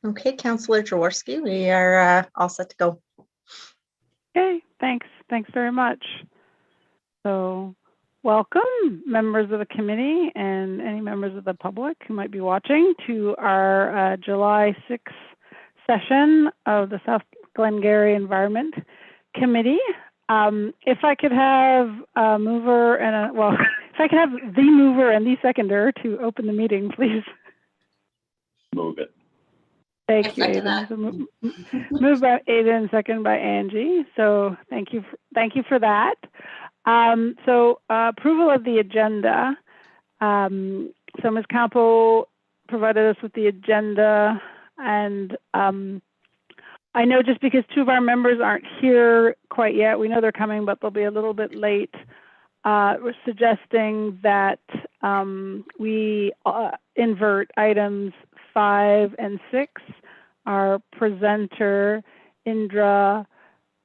Okay, Councillor Jaworski, we are all set to go. Okay, thanks. Thanks very much. So welcome members of the committee and any members of the public who might be watching to our July 6th session of the South Glengarry Environment Committee. If I could have a mover and if I could have the mover and the seconder to open the meeting, please. Move it. Thank you, Aidan. So move by Aidan, second by Angie. So thank you for that. Approval of the agenda. So Ms. Campo provided us with the agenda, and I know just because two of our members aren't here quite yet, we know they're coming, but they'll be a little bit late. We're suggesting that we invert items 5 and 6. Our presenter, Indra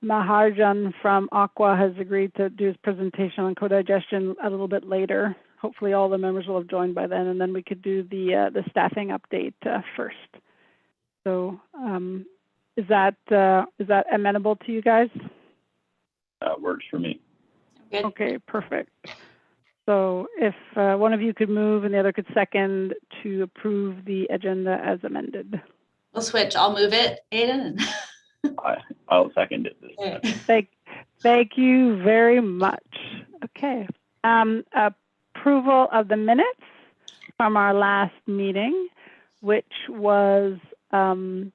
Maharjan from Aqua, has agreed to do his presentation on co-digestion a little bit later. Hopefully all the members will have joined by then, and then we could do the staffing update first. So is that amenable to you guys? That works for me. Good. Okay, perfect. So if one of you could move and the other could second to approve the agenda as amended. We'll switch. I'll move it, Aidan. I'll second it. Okay. Thank you very much. Okay. Approval of the minutes from our last meeting, which was June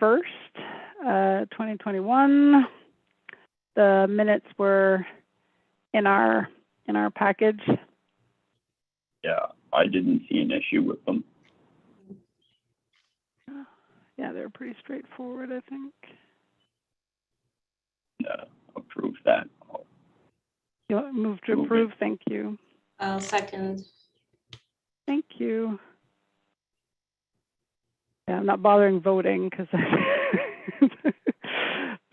1st, 2021. The minutes were in our package. Yeah, I didn't see an issue with them. Yeah, they're pretty straightforward, I think. Approve that. You'll move to approve. Thank you. I'll second. Thank you. Yeah, I'm not bothering voting because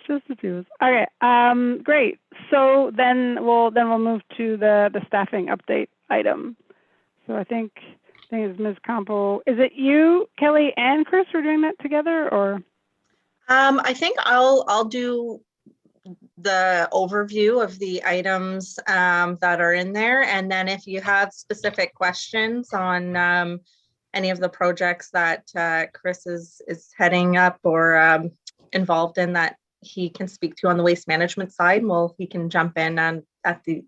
just a few. Okay, great. So then we'll move to the staffing update item. So I think it's Ms. Campo. Is it you, Kelly, and Chris who are doing that together, or? I think I'll do the overview of the items that are in there, and then if you have specific questions on any of the projects that Chris is heading up or involved in that he can speak to on the waste management side, well, he can jump in at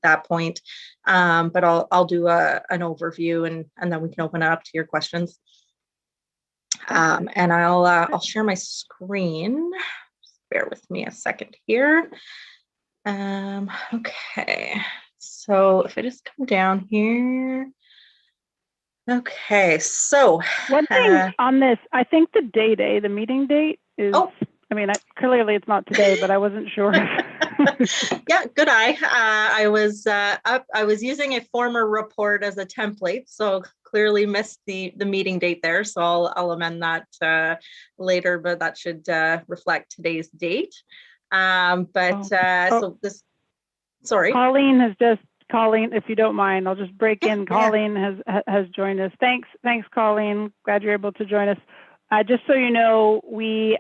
that point. But I'll do an overview and then we can open it up to your questions. And I'll share my screen. Just bear with me a second here. Okay, so if I just come down here. Okay, so one thing on this, I think the the meeting date is. Oh. I mean, clearly it's not today, but I wasn't sure. Yeah, good eye. I was using a former report as a template, so clearly missed the meeting date there. So I'll amend that later, but that should reflect today's date. So this, sorry. Colleen, if you don't mind, I'll just break in. Colleen has joined us. Thanks, Colleen. Glad you're able to join us. Just so you know, we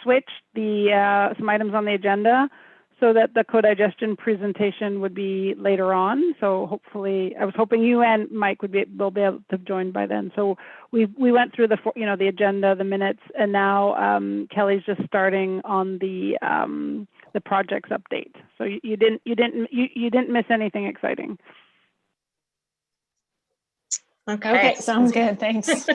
switched some items on the agenda so that the co-digestion presentation would be later on. So hopefully, I was hoping you and Mike will be able to join by then. So we went through the agenda, the minutes, and now Kelly's just starting on the projects update. So you didn't miss anything exciting. Okay, sounds good. Thanks.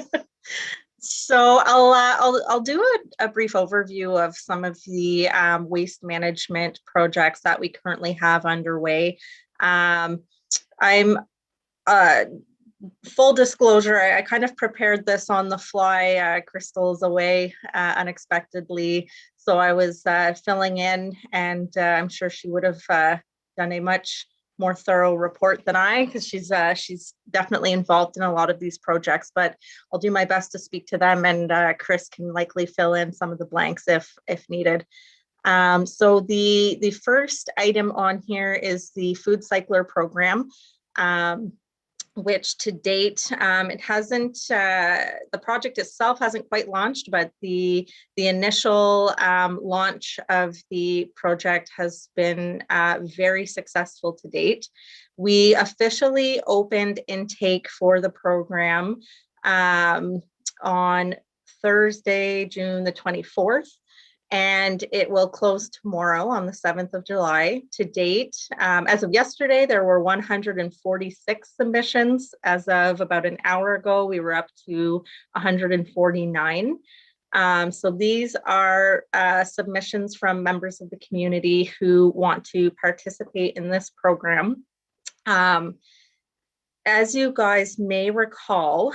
So I'll do a brief overview of some of the waste management projects that we currently have underway. I'm full disclosure, I kind of prepared this on the fly. Crystal's away unexpectedly, so I was filling in, and I'm sure she would have done a much more thorough report than I, because she's definitely involved in a lot of these projects, but I'll do my best to speak to them, and Chris can likely fill in some of the blanks if needed. So the first item on here is the food cycler program. which to date, it hasn't, the project itself hasn't quite launched, but the initial launch of the project has been very successful to date. We officially opened intake for the program on Thursday, June the 24th. And it will close tomorrow on the 7th of July. To date, as of yesterday, there were 146 submissions. As of about an hour ago, we were up to 149. So these are submissions from members of the community who want to participate in this program. As you guys may recall,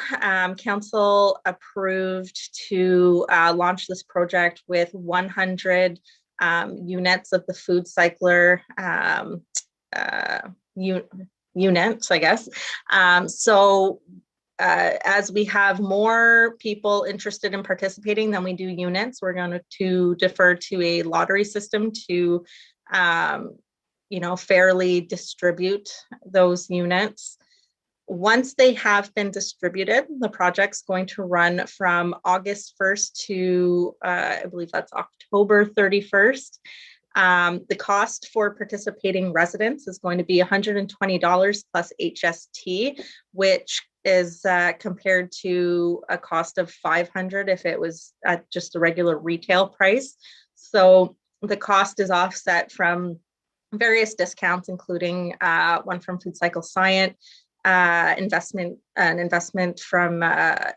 council approved to launch this project with 100 units of the food cycler units, I guess. As we have more people interested in participating than we do units, we're going to defer to a lottery system to, fairly distribute those units. Once they have been distributed, the project's going to run from August 1st to, I believe that's October 31st. The cost for participating residents is going to be $120 plus HST, which is compared to a cost of $500 if it was at just the regular retail price. So the cost is offset from various discounts, including one from Food Cycle Science, investment from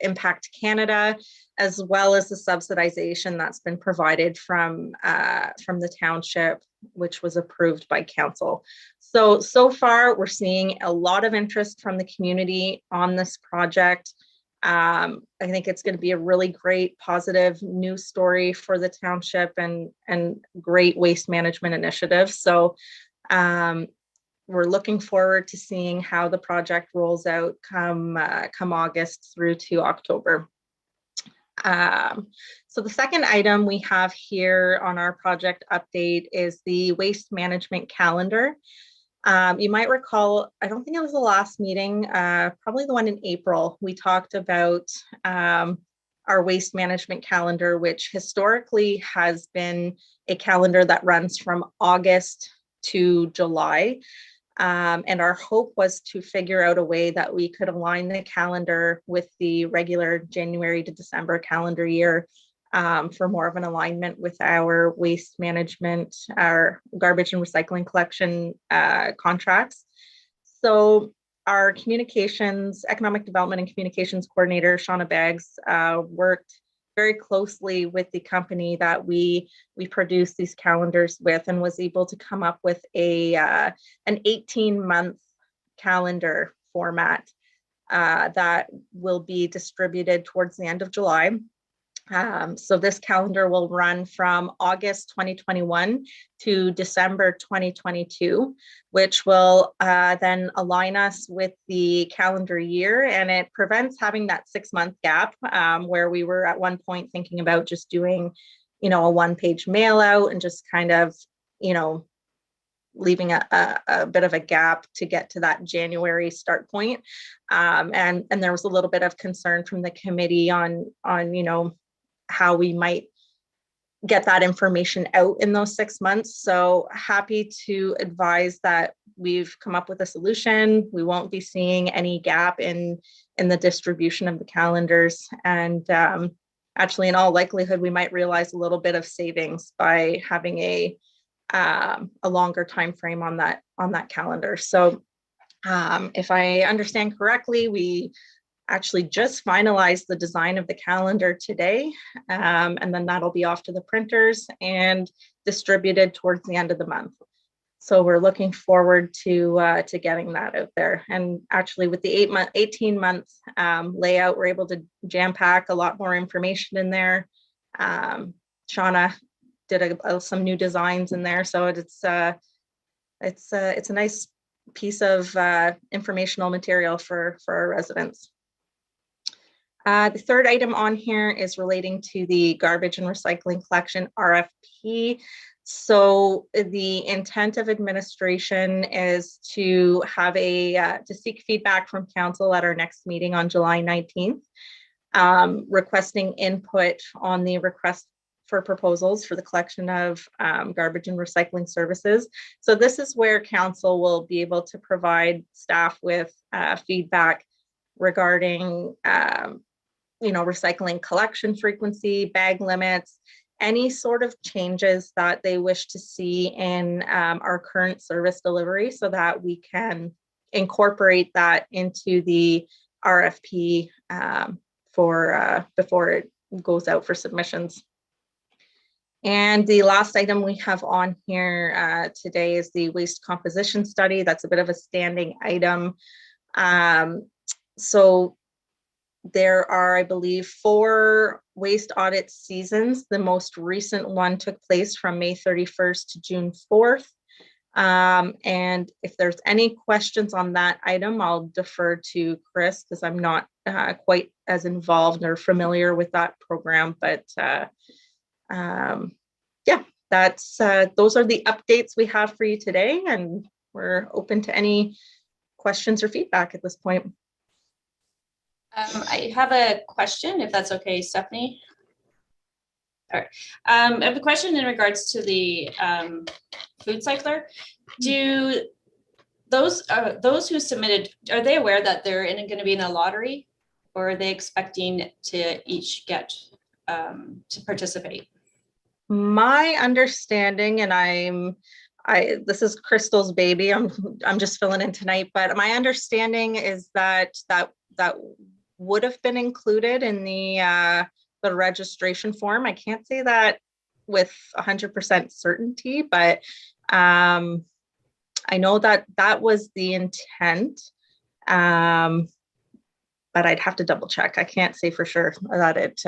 Impact Canada, as well as the subsidization that's been provided from the township, which was approved by council. So far, we're seeing a lot of interest from the community on this project. I think it's going to be a really great, positive news story for the township and great waste management initiative. So we're looking forward to seeing how the project rolls out come August through to October. So the second item we have here on our project update is the waste management calendar. You might recall, I don't think it was the last meeting, probably the one in April, we talked about our waste management calendar, which historically has been a calendar that runs from August to July. And our hope was to figure out a way that we could align the calendar with the regular January to December calendar year for more of an alignment with our waste management, our garbage and recycling collection contracts. So our economic development and communications coordinator, Shauna Baggs, worked very closely with the company that we produce these calendars with, and was able to come up with an 18-month calendar format that will be distributed towards the end of July. So this calendar will run from August 2021 to December 2022, which will then align us with the calendar year, and it prevents having that 6-month gap where we were at one point thinking about just doing, a one-page mail out and just kind of, leaving a bit of a gap to get to that January start point. And there was a little bit of concern from the committee on how we might get that information out in those 6 months. So happy to advise that we've come up with a solution. We won't be seeing any gap in the distribution of the calendars. And actually, in all likelihood, we might realize a little bit of savings by having a longer time frame on that calendar. So if I understand correctly, we actually just finalized the design of the calendar today, and then that'll be off to the printers and distributed towards the end of the month. So we're looking forward to getting that out there. And actually, with the 18-month layout, we're able to jam pack a lot more information in there. Shauna did some new designs in there, so it's a nice piece of informational material for our residents. The third item on here is relating to the garbage and recycling collection RFP. So the intent of administration is to have to seek feedback from council at our next meeting on July 19th, requesting input on the request for proposals for the collection of garbage and recycling services. So this is where council will be able to provide staff with feedback regarding recycling collection frequency, bag limits, any sort of changes that they wish to see in our current service delivery, so that we can incorporate that into the RFP before it goes out for submissions. And the last item we have on here today is the waste composition study. That's a bit of a standing item. So there are, I believe, 4 waste audit seasons. The most recent one took place from May 31st to June 4th. And if there's any questions on that item, I'll defer to Chris, because I'm not quite as involved or familiar with that program. But yeah, those are the updates we have for you today, and we're open to any questions or feedback at this point. I have a question, if that's okay, Stephanie. All right. I have a question in regards to the food cycler. Do those who submitted, are they aware that they're going to be in a lottery, or are they expecting to each get to participate? My understanding, and this is Crystal's baby, I'm just filling in tonight, but my understanding is that would have been included in the registration form. I can't say that with 100% certainty, but I know that was the intent, but I'd have to double check. I can't say for sure that it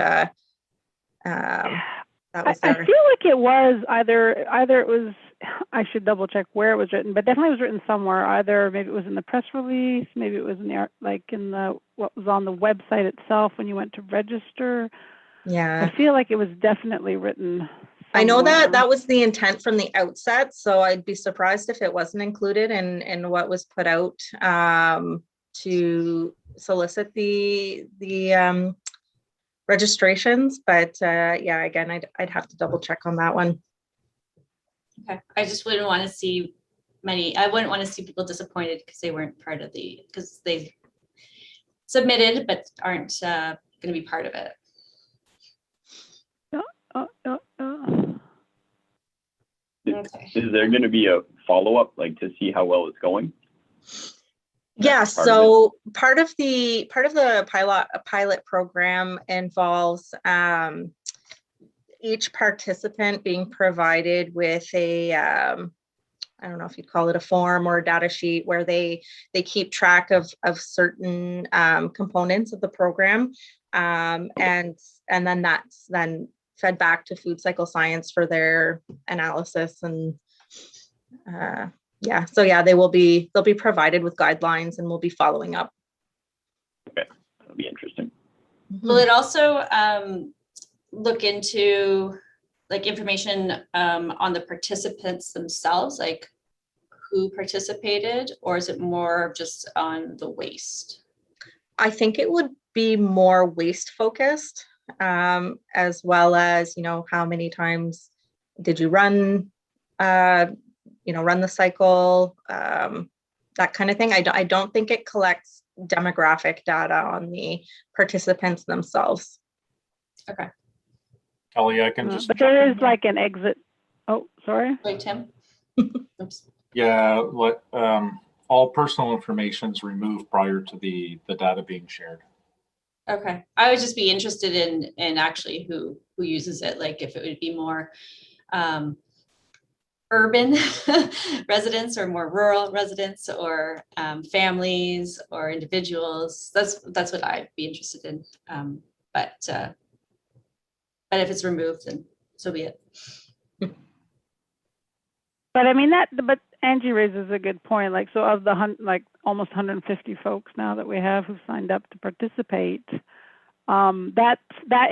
that was there. I feel like it was either it was, I should double check where it was written, but definitely it was written somewhere. Either maybe it was in the press release, maybe it was in the what was on the website itself when you went to register. Yeah, I feel like it was definitely written somewhere. I know that was the intent from the outset, so I'd be surprised if it wasn't included in what was put out to solicit the registrations. But yeah, again, I'd have to double check on that one. Okay, I just wouldn't want to see I wouldn't want to see people disappointed because they weren't part of because they submitted but aren't going to be part of it. Okay. Is there going to be a follow-up, like to see how well it's going? Yeah, so part of the pilot program involves each participant being provided with a I don't know if you'd call it a form or a data sheet, where they keep track of certain components of the program, and then that's then fed back to Food Cycle Science for their analysis. And yeah, so yeah, they'll be provided with guidelines, and we'll be following up. Okay, that'll be interesting. Mm-hmm. Will it also look into information on the participants themselves, like who participated, or is it more just on the waste? I think it would be more waste focused, as well as, how many times did you run the cycle, that kind of thing. I don't think it collects demographic data on the participants themselves. Okay. Kelly, I can just. But there is like an exit. Oh, sorry. Wait, Tim. Oops. Yeah, all personal information is removed prior to the data being shared. Okay, I would just be interested in actually who uses it, like if it would be more urban residents or more rural residents, or families or individuals. That's what I'd be interested in. But if it's removed, then so be it. But I mean but Angie raises a good point. Like, so of the almost 150 folks now that we have who've signed up to participate, that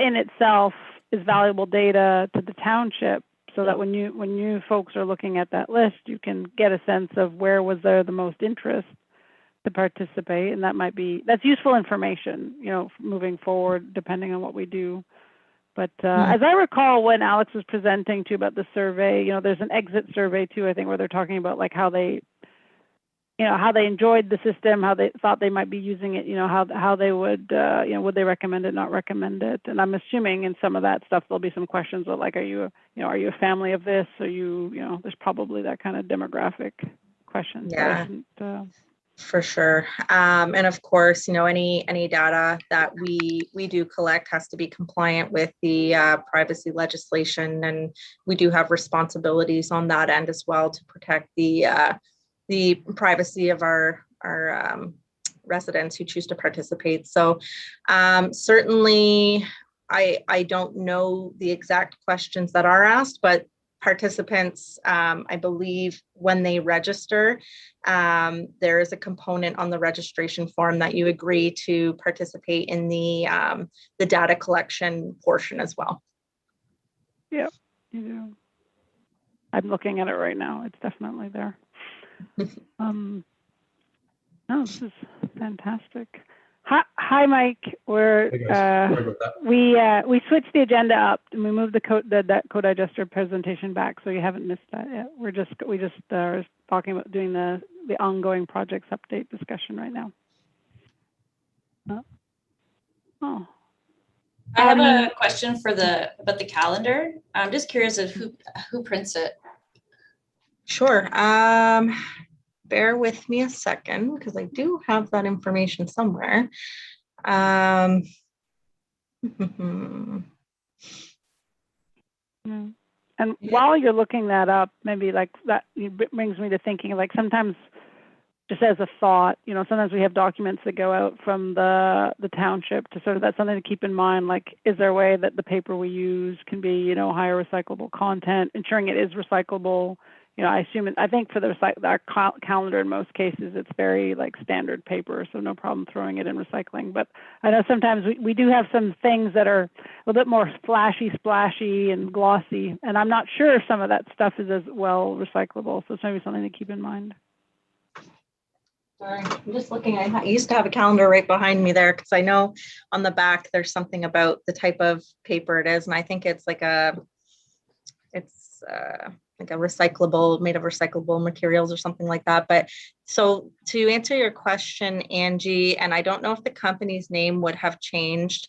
in itself is valuable data to the township. so that when you folks are looking at that list, you can get a sense of where was there the most interest to participate, and that's useful information, moving forward, depending on what we do. But as I recall, when Alex was presenting too about the survey, there's an exit survey too, I think, where they're talking about like how they enjoyed the system, how they thought they might be using it, how they would, would they recommend it, not recommend it. And I'm assuming in some of that stuff, there'll be some questions of like, are you a family of this? Are you, there's probably that kind of demographic question. Yeah. For sure. And of course, any data that we do collect has to be compliant with the privacy legislation, and we do have responsibilities on that end as well to protect the privacy of our residents who choose to participate. So certainly, I don't know the exact questions that are asked, but participants, I believe when they register, there is a component on the registration form that you agree to participate in the data collection portion as well. Yeah, you do. I'm looking at it right now. It's definitely there. No, this is fantastic. Hi, Mike. We switched the agenda up and we moved the co-digester presentation back, so you haven't missed that yet. We just are talking about doing the ongoing projects update discussion right now. Oh. I have a question about the calendar. I'm just curious of who prints it. Sure. Bear with me a second because I do have that information somewhere. And while you're looking that up, maybe like that brings me to thinking, like sometimes just as a thought, sometimes we have documents that go out from the township to sort of, that's something to keep in mind. Like, is there a way that the paper we use can be, higher recyclable content, ensuring it is recyclable? I think for our calendar in most cases, it's very like standard paper, so no problem throwing it in recycling. But I know sometimes we do have some things that are a little bit more flashy, splashy, and glossy, and I'm not sure if some of that stuff is as well recyclable. So it's maybe something to keep in mind. Sorry, I'm just looking. I used to have a calendar right behind me there because I know on the back there's something about the type of paper it is, and I think it's like a recyclable, made of recyclable materials or something like that. But so to answer your question, Angie, and I don't know if the company's name would have changed,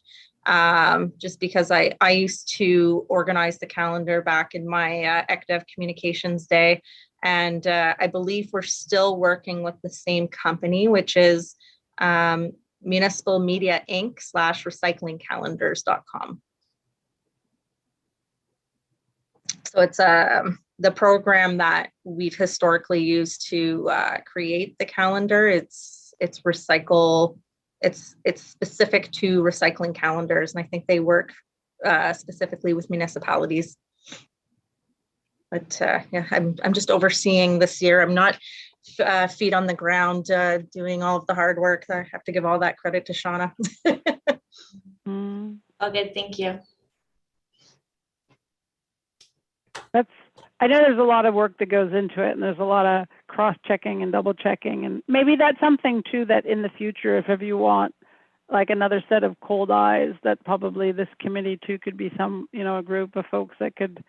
just because I used to organize the calendar back in my ECDEV communications day. And I believe we're still working with the same company, which is Municipal Media Inc. /recyclingcalendars.com. So it's the program that we've historically used to create the calendar. It's specific to recycling calendars, and I think they work specifically with municipalities. But yeah, I'm just overseeing this year. I'm not feet on the ground doing all of the hard work. I have to give all that credit to Shauna. All good, thank you. I know there's a lot of work that goes into it, and there's a lot of cross-checking and double-checking, and maybe that's something too that in the future, if ever you want like another set of cold eyes, that probably this committee too could be some, a group of folks that could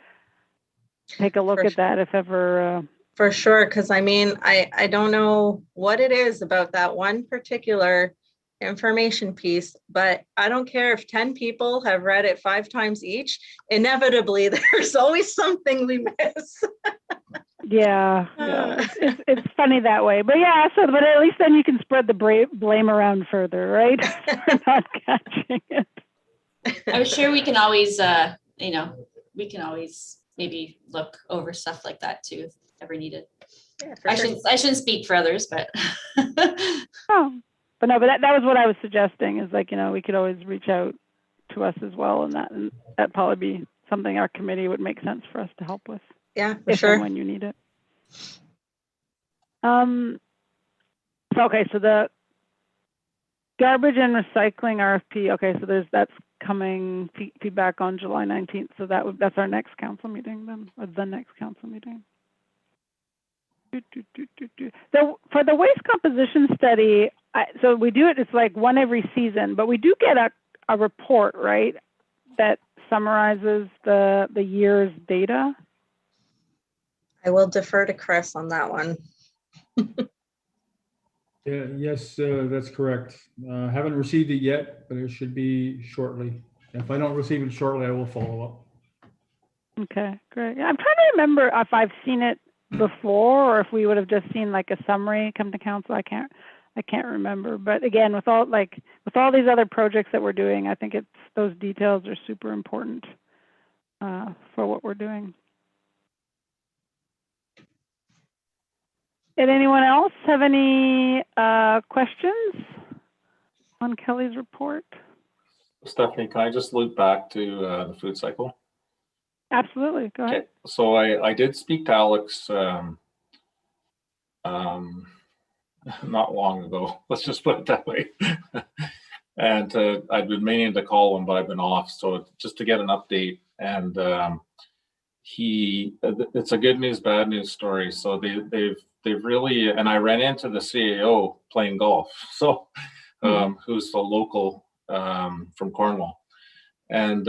take a look at that if ever. For sure, because I mean, I don't know what it is about that one particular information piece, but I don't care if 10 people have read it 5 times each, inevitably there's always something we miss. Yeah. It's funny that way, but yeah, but at least then you can spread the blame around further, right? For not catching it. I'm sure we can always maybe look over stuff like that too if ever needed. Yeah, I shouldn't speak for others, but But that was what I was suggesting, is like, we could always reach out to us as well, and that probably be something our committee would make sense for us to help with. Yeah, for if sure. and when you need it. Okay, so the garbage and recycling RFP. Okay, so that's coming feedback on July 19th. So that's our next council meeting then, or the next council meeting. So for the waste composition study, so we do it, it's like one every season, but we do get a report, right, that summarizes the year's data. I will defer to Chris on that one. Yeah, yes, that's correct. Haven't received it yet, but it should be shortly. If I don't receive it shortly, I will follow up. Okay, great. Yeah, I'm trying to remember if I've seen it before or if we would have just seen like a summary come to council. I can't remember. But again, with all these other projects that we're doing, I think those details are super important for what we're doing. Did anyone else have any questions on Kelly's report? Stephanie, can I just loop back to the food cycle? Absolutely, go ahead. Okay, so I did speak to Alex not long ago, let's just put it that way. And I've been meaning to call him, but I've been off. So just to get an update, and it's a good news, bad news story. So they've really, and I ran into the CAO playing golf. So who's the local from Cornwall, and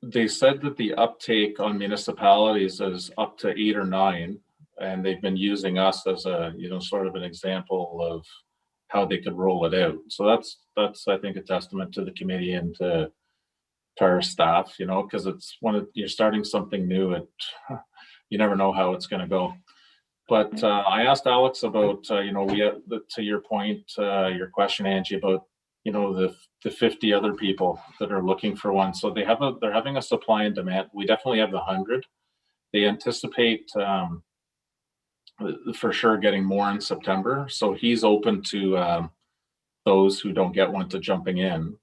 they said that the uptake on municipalities is up to 8 or 9, and they've been using us as a sort of an example of how they could roll it out. So that's I think a testament to the committee and to our staff, because it's you're starting something new. You never know how it's going to go. But I asked Alex about we have to your point, your question, Angie, about the 50 other people that are looking for one. So they're having a supply and demand. We definitely have the 100. They anticipate for sure getting more in September. So he's open to those who don't get one to jumping in.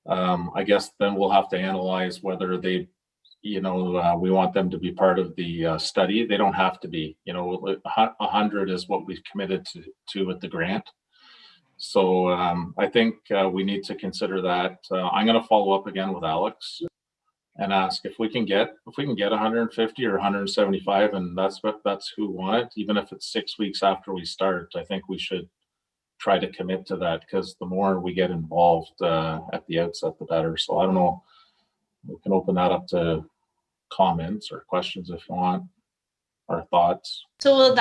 I guess then we'll have to analyze whether they, we want them to be part of the study. They don't have to be. 100 is what we've committed to with the grant. So I think we need to consider that. I'm going to follow up again with Alex and ask if we can get 150 or 175, and that's who want it, even if it's 6 weeks after we start. I think we should try to commit to that, because the more we get involved at the outset, the better. So I don't know, we can open that up to comments or questions if you want, or thoughts. So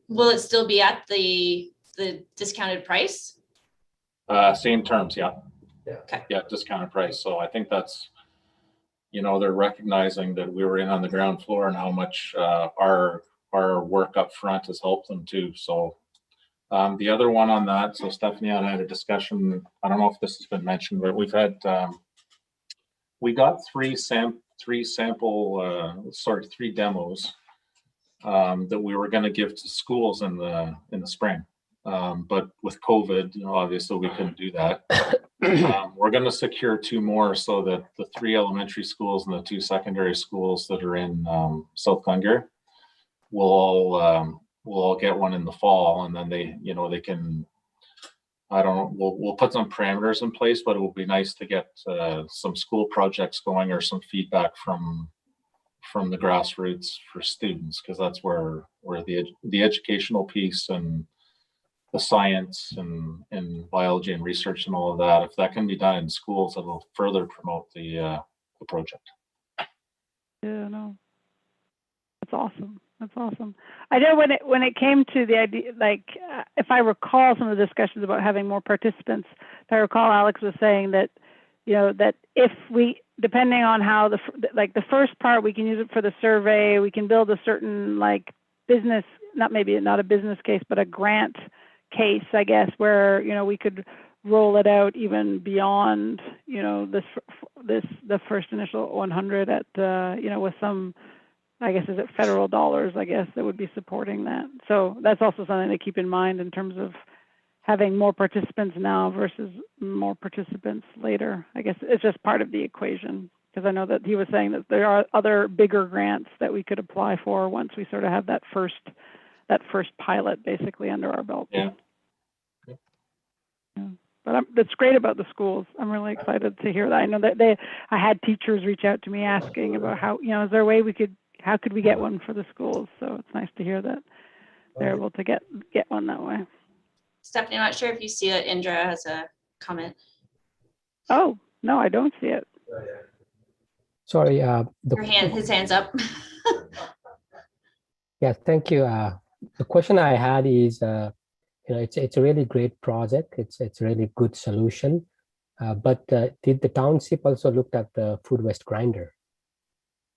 will it still be at the discounted price? Same terms, yeah. Okay. Yeah, discounted price. So I think that's, they're recognizing that we were in on the ground floor and how much our work up front has helped them too. So the other one on that, so Stephanie and I had a discussion. I don't know if this has been mentioned, but we've had we got three demos that we were going to give to schools in the spring. But with COVID, obviously we couldn't do that. We're going to secure 2 more, so that the 3 elementary schools and the 2 secondary schools that are in South Glengarry will all get one in the fall, and then they can. I don't know. We'll put some parameters in place, but it will be nice to get some school projects going, or some feedback from the grassroots for students, because that's where the educational piece and the science and biology and research and all of that, if that can be done in schools, it'll further promote the project. Yeah, no, that's awesome. That's awesome. I know when it came to the idea, like if I recall some of the discussions about having more participants, if I recall, Alex was saying that, that if we, depending on how the first part, we can use it for the survey, we can build a certain business, not a business case, but a grant case, I guess, where, we could roll it out even beyond, the first initial 100 at, with some, I guess, is it federal dollars, I guess, that would be supporting that. So that's also something to keep in mind in terms of having more participants now versus more participants later. I guess it's just part of the equation, because I know that he was saying that there are other bigger grants that we could apply for once we sort of have that first pilot basically under our belt. Yeah. But that's great about the schools. I'm really excited to hear that. I know that I had teachers reach out to me asking about how, is there a way how could we get one for the schools? So it's nice to hear that they're able to get one that way. Stephanie, I'm not sure if you see that Indra has a comment. Oh, no, I don't see it. Sorry, His hand's up. yeah, thank you. The question I had is, it's a really great project. It's a really good solution. But did the township also looked at the food waste grinder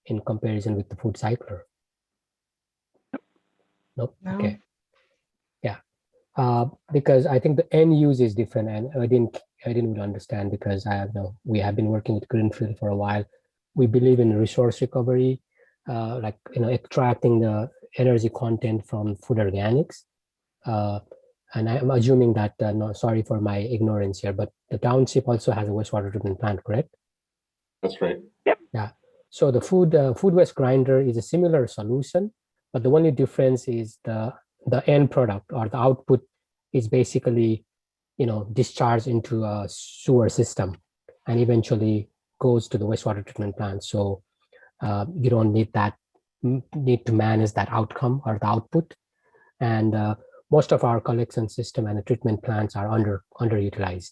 in comparison with the food cycler? Nope. No. Okay. Yeah. Because I think the end use is different, and I didn't really understand, because we have been working with Greenfield for a while. We believe in resource recovery, extracting the energy content from food organics. And I'm assuming that, no, sorry for my ignorance here, but the township also has a wastewater treatment plant, correct? That's right. Yep. Yeah. So the food waste grinder is a similar solution, but the only difference is the end product, or the output, is basically, discharged into a sewer system and eventually goes to the wastewater treatment plant. So you don't need to manage that outcome or the output. And most of our collection system and the treatment plants are underutilized.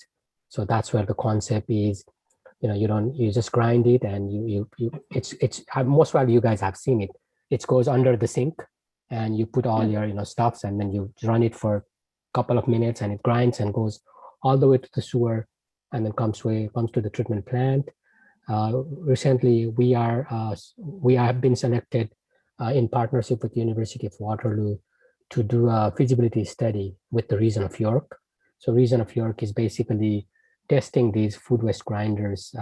So that's where the concept is. You just grind it, and it's most probably you guys have seen it. It goes under the sink, and you put all your stuffs, and then you run it for a couple of minutes, and it grinds and goes all the way to the sewer, and then comes to the treatment plant. Recently, we have been selected in partnership with the University of Waterloo to do a feasibility study with the region of York. So region of York is basically testing these food waste grinders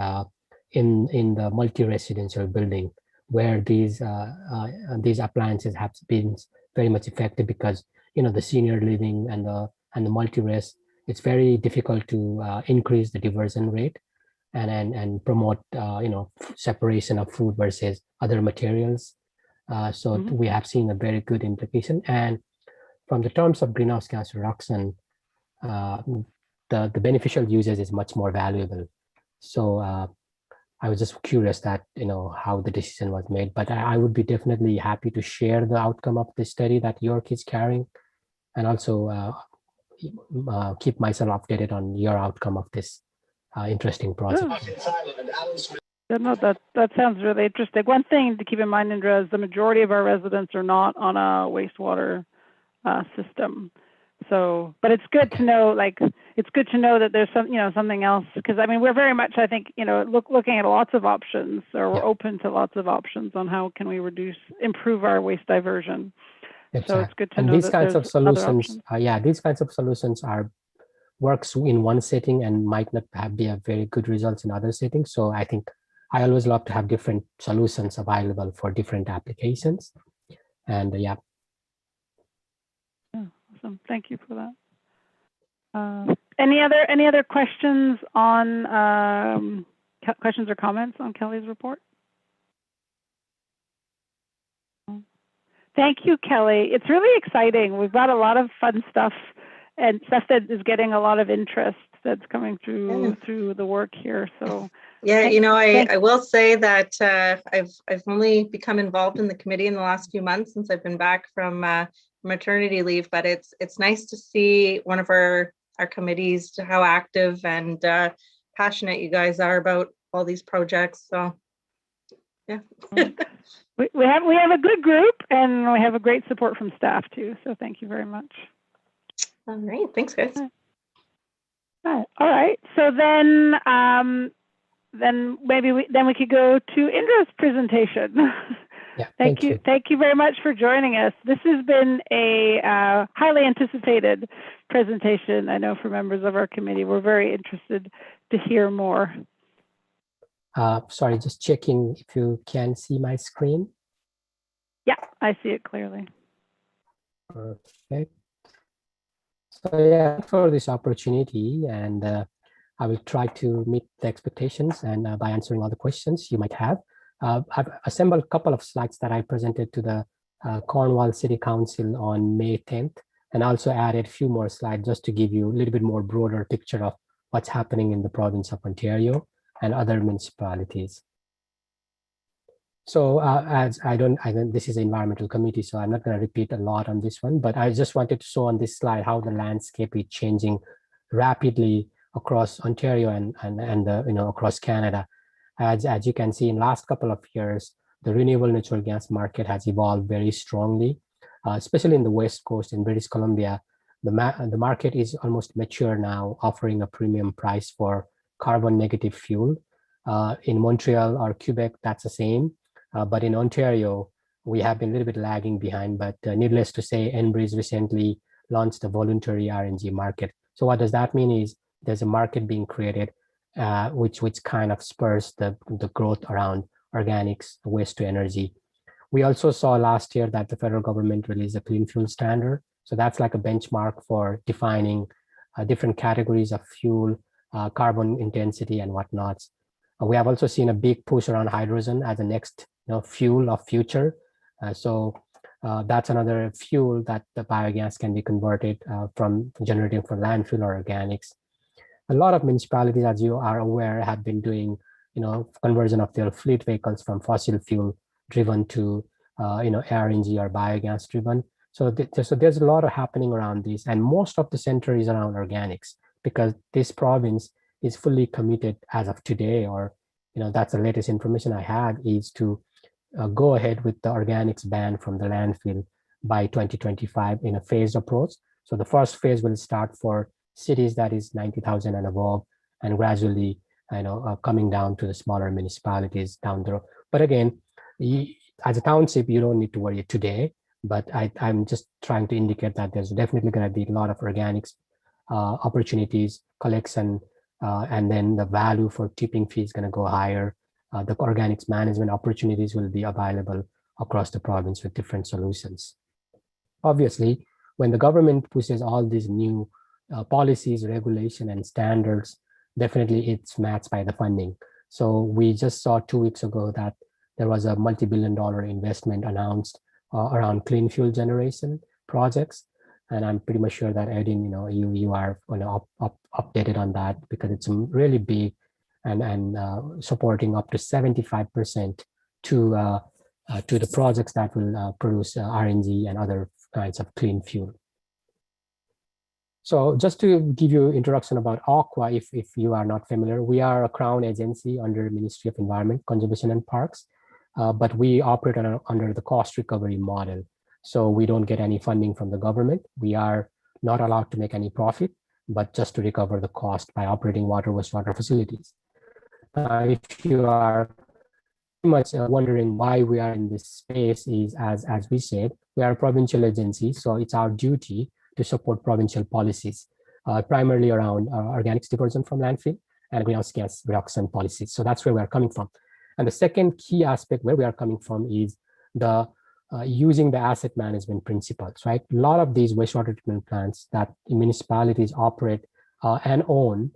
in the multi-residential building, where these appliances have been very much effective, because the senior living and the multi-res, it's very difficult to increase the diversion rate and promote separation of food versus other materials. So we have seen a very good implication. And from the terms of greenhouse gas reduction, the beneficial uses is much more valuable. So I was just curious that, how the decision was made, but I would be definitely happy to share the outcome of the study that York is carrying, and also keep myself updated on your outcome of this interesting project. No, that sounds really interesting. One thing to keep in mind, Indra, is the majority of our residents are not on a wastewater system. So, but it's good to know, it's good to know that there's something else, because we're very much, I think, looking at lots of options, or we're open to lots of options on how can we improve our waste diversion. Exactly. So it's good to know these that kinds of solutions, these kinds of solutions works in one setting and might not be a very good results in other settings. So I think I always love to have different solutions available for different applications. And yeah. Awesome. Thank you for that. Any other questions on questions or comments on Kelly's report? Thank you, Kelly. It's really exciting. We've got a lot of fun stuff and stuff that is getting a lot of interest that's coming through the work here. So yeah, I will say that I've only become involved in the committee in the last few months since I've been back from maternity leave, but it's nice to see one of our committees, how active and passionate you guys are about all these projects. So yeah. we have a good group, and we have a great support from staff too. So thank you very much. All right, thanks guys. All right. So then maybe we could go to Indra's presentation. Yeah, thank you. Thank you very much for joining us. This has been a highly anticipated presentation. I know for members of our committee, we're very interested to hear more. Sorry, just checking if you can see my screen. Yeah, I see it clearly. Perfect. So yeah, for this opportunity, and I will try to meet the expectations and by answering all the questions you might have. I've assembled a couple of slides that I presented to the Cornwall City Council on May 10th, and also added a few more slides just to give you a little bit more broader picture of what's happening in the province of Ontario and other municipalities. So as I don't, this is an environmental committee, so I'm not going to repeat a lot on this one, but I just wanted to show on this slide how the landscape is changing rapidly across Ontario and across Canada. As you can see, in last couple of years, the renewable natural gas market has evolved very strongly, especially in the West Coast in British Columbia. The market is almost mature now, offering a premium price for carbon negative fuel. In Montreal or Quebec, that's the same. But in Ontario, we have been a little bit lagging behind, but needless to say, Enbridge recently launched a voluntary RNG market. So what does that mean is there's a market being created, which kind of spurs the growth around organics, waste to energy. We also saw last year that the federal government released a clean fuel standard. So that's like a benchmark for defining different categories of fuel, carbon intensity and whatnot. We have also seen a big push around hydrogen as the next fuel of future. So that's another fuel that the biogas can be converted from generating for landfill or organics. A lot of municipalities, as you are aware, have been doing conversion of their fleet vehicles from fossil fuel driven to RNG or biogas driven. So there's a lot of happening around this, and most of the center is around organics because this province is fully committed as of today, or that's the latest information I have, is to go ahead with the organics ban from the landfill by 2025 in a phased approach. So the first phase will start for cities that is 90,000 and above, and gradually coming down to the smaller municipalities down the road. But again, as a township, you don't need to worry today, but I'm just trying to indicate that there's definitely going to be a lot of organics opportunities, collection, and then the value for tipping fee is going to go higher. The organics management opportunities will be available across the province with different solutions. Obviously, when the government pushes all these new policies, regulation, and standards, definitely it's matched by the funding. So we just saw 2 weeks ago that there was a multi-billion-dollar investment announced around clean fuel generation projects. And I'm pretty much sure that Edin, you are updated on that because it's really big and supporting up to 75% to the projects that will produce RNG and other kinds of clean fuel. So just to give you introduction about Aqua, if you are not familiar, we are a Crown agency under Ministry of Environment, Conservation and Parks, but we operate under the cost recovery model. So we don't get any funding from the government. We are not allowed to make any profit, but just to recover the cost by operating water, wastewater facilities. If you are pretty much wondering why we are in this space, is as we said, we are a provincial agency, so it's our duty to support provincial policies, primarily around organics diversion from landfill and greenhouse gas reduction policies. So that's where we are coming from. And the second key aspect where we are coming from is the using the asset management principles, right? A lot of these wastewater treatment plants that municipalities operate and own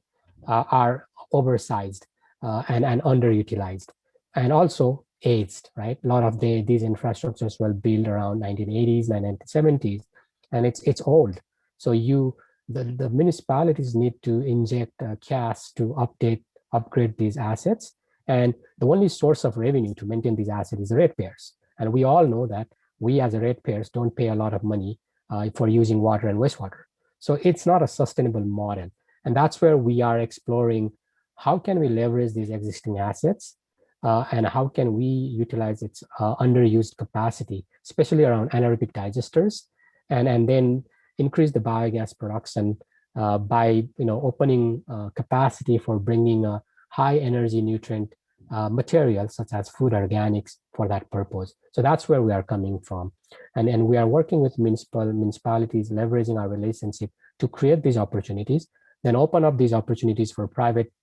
are oversized and underutilized, and also aged, right? A lot of these infrastructures were built around 1980s and 1970s, and it's old. So the municipalities need to inject cash to upgrade these assets, and the only source of revenue to maintain these assets is ratepayers. And we all know that we as ratepayers don't pay a lot of money for using water and wastewater. So it's not a sustainable model. And that's where we are exploring how can we leverage these existing assets and how can we utilize its underused capacity, especially around anaerobic digesters, and then increase the biogas production by opening capacity for bringing a high energy nutrient materials such as food organics for that purpose. So that's where we are coming from. And we are working with municipalities, leveraging our relationship to create these opportunities, then open up these opportunities for private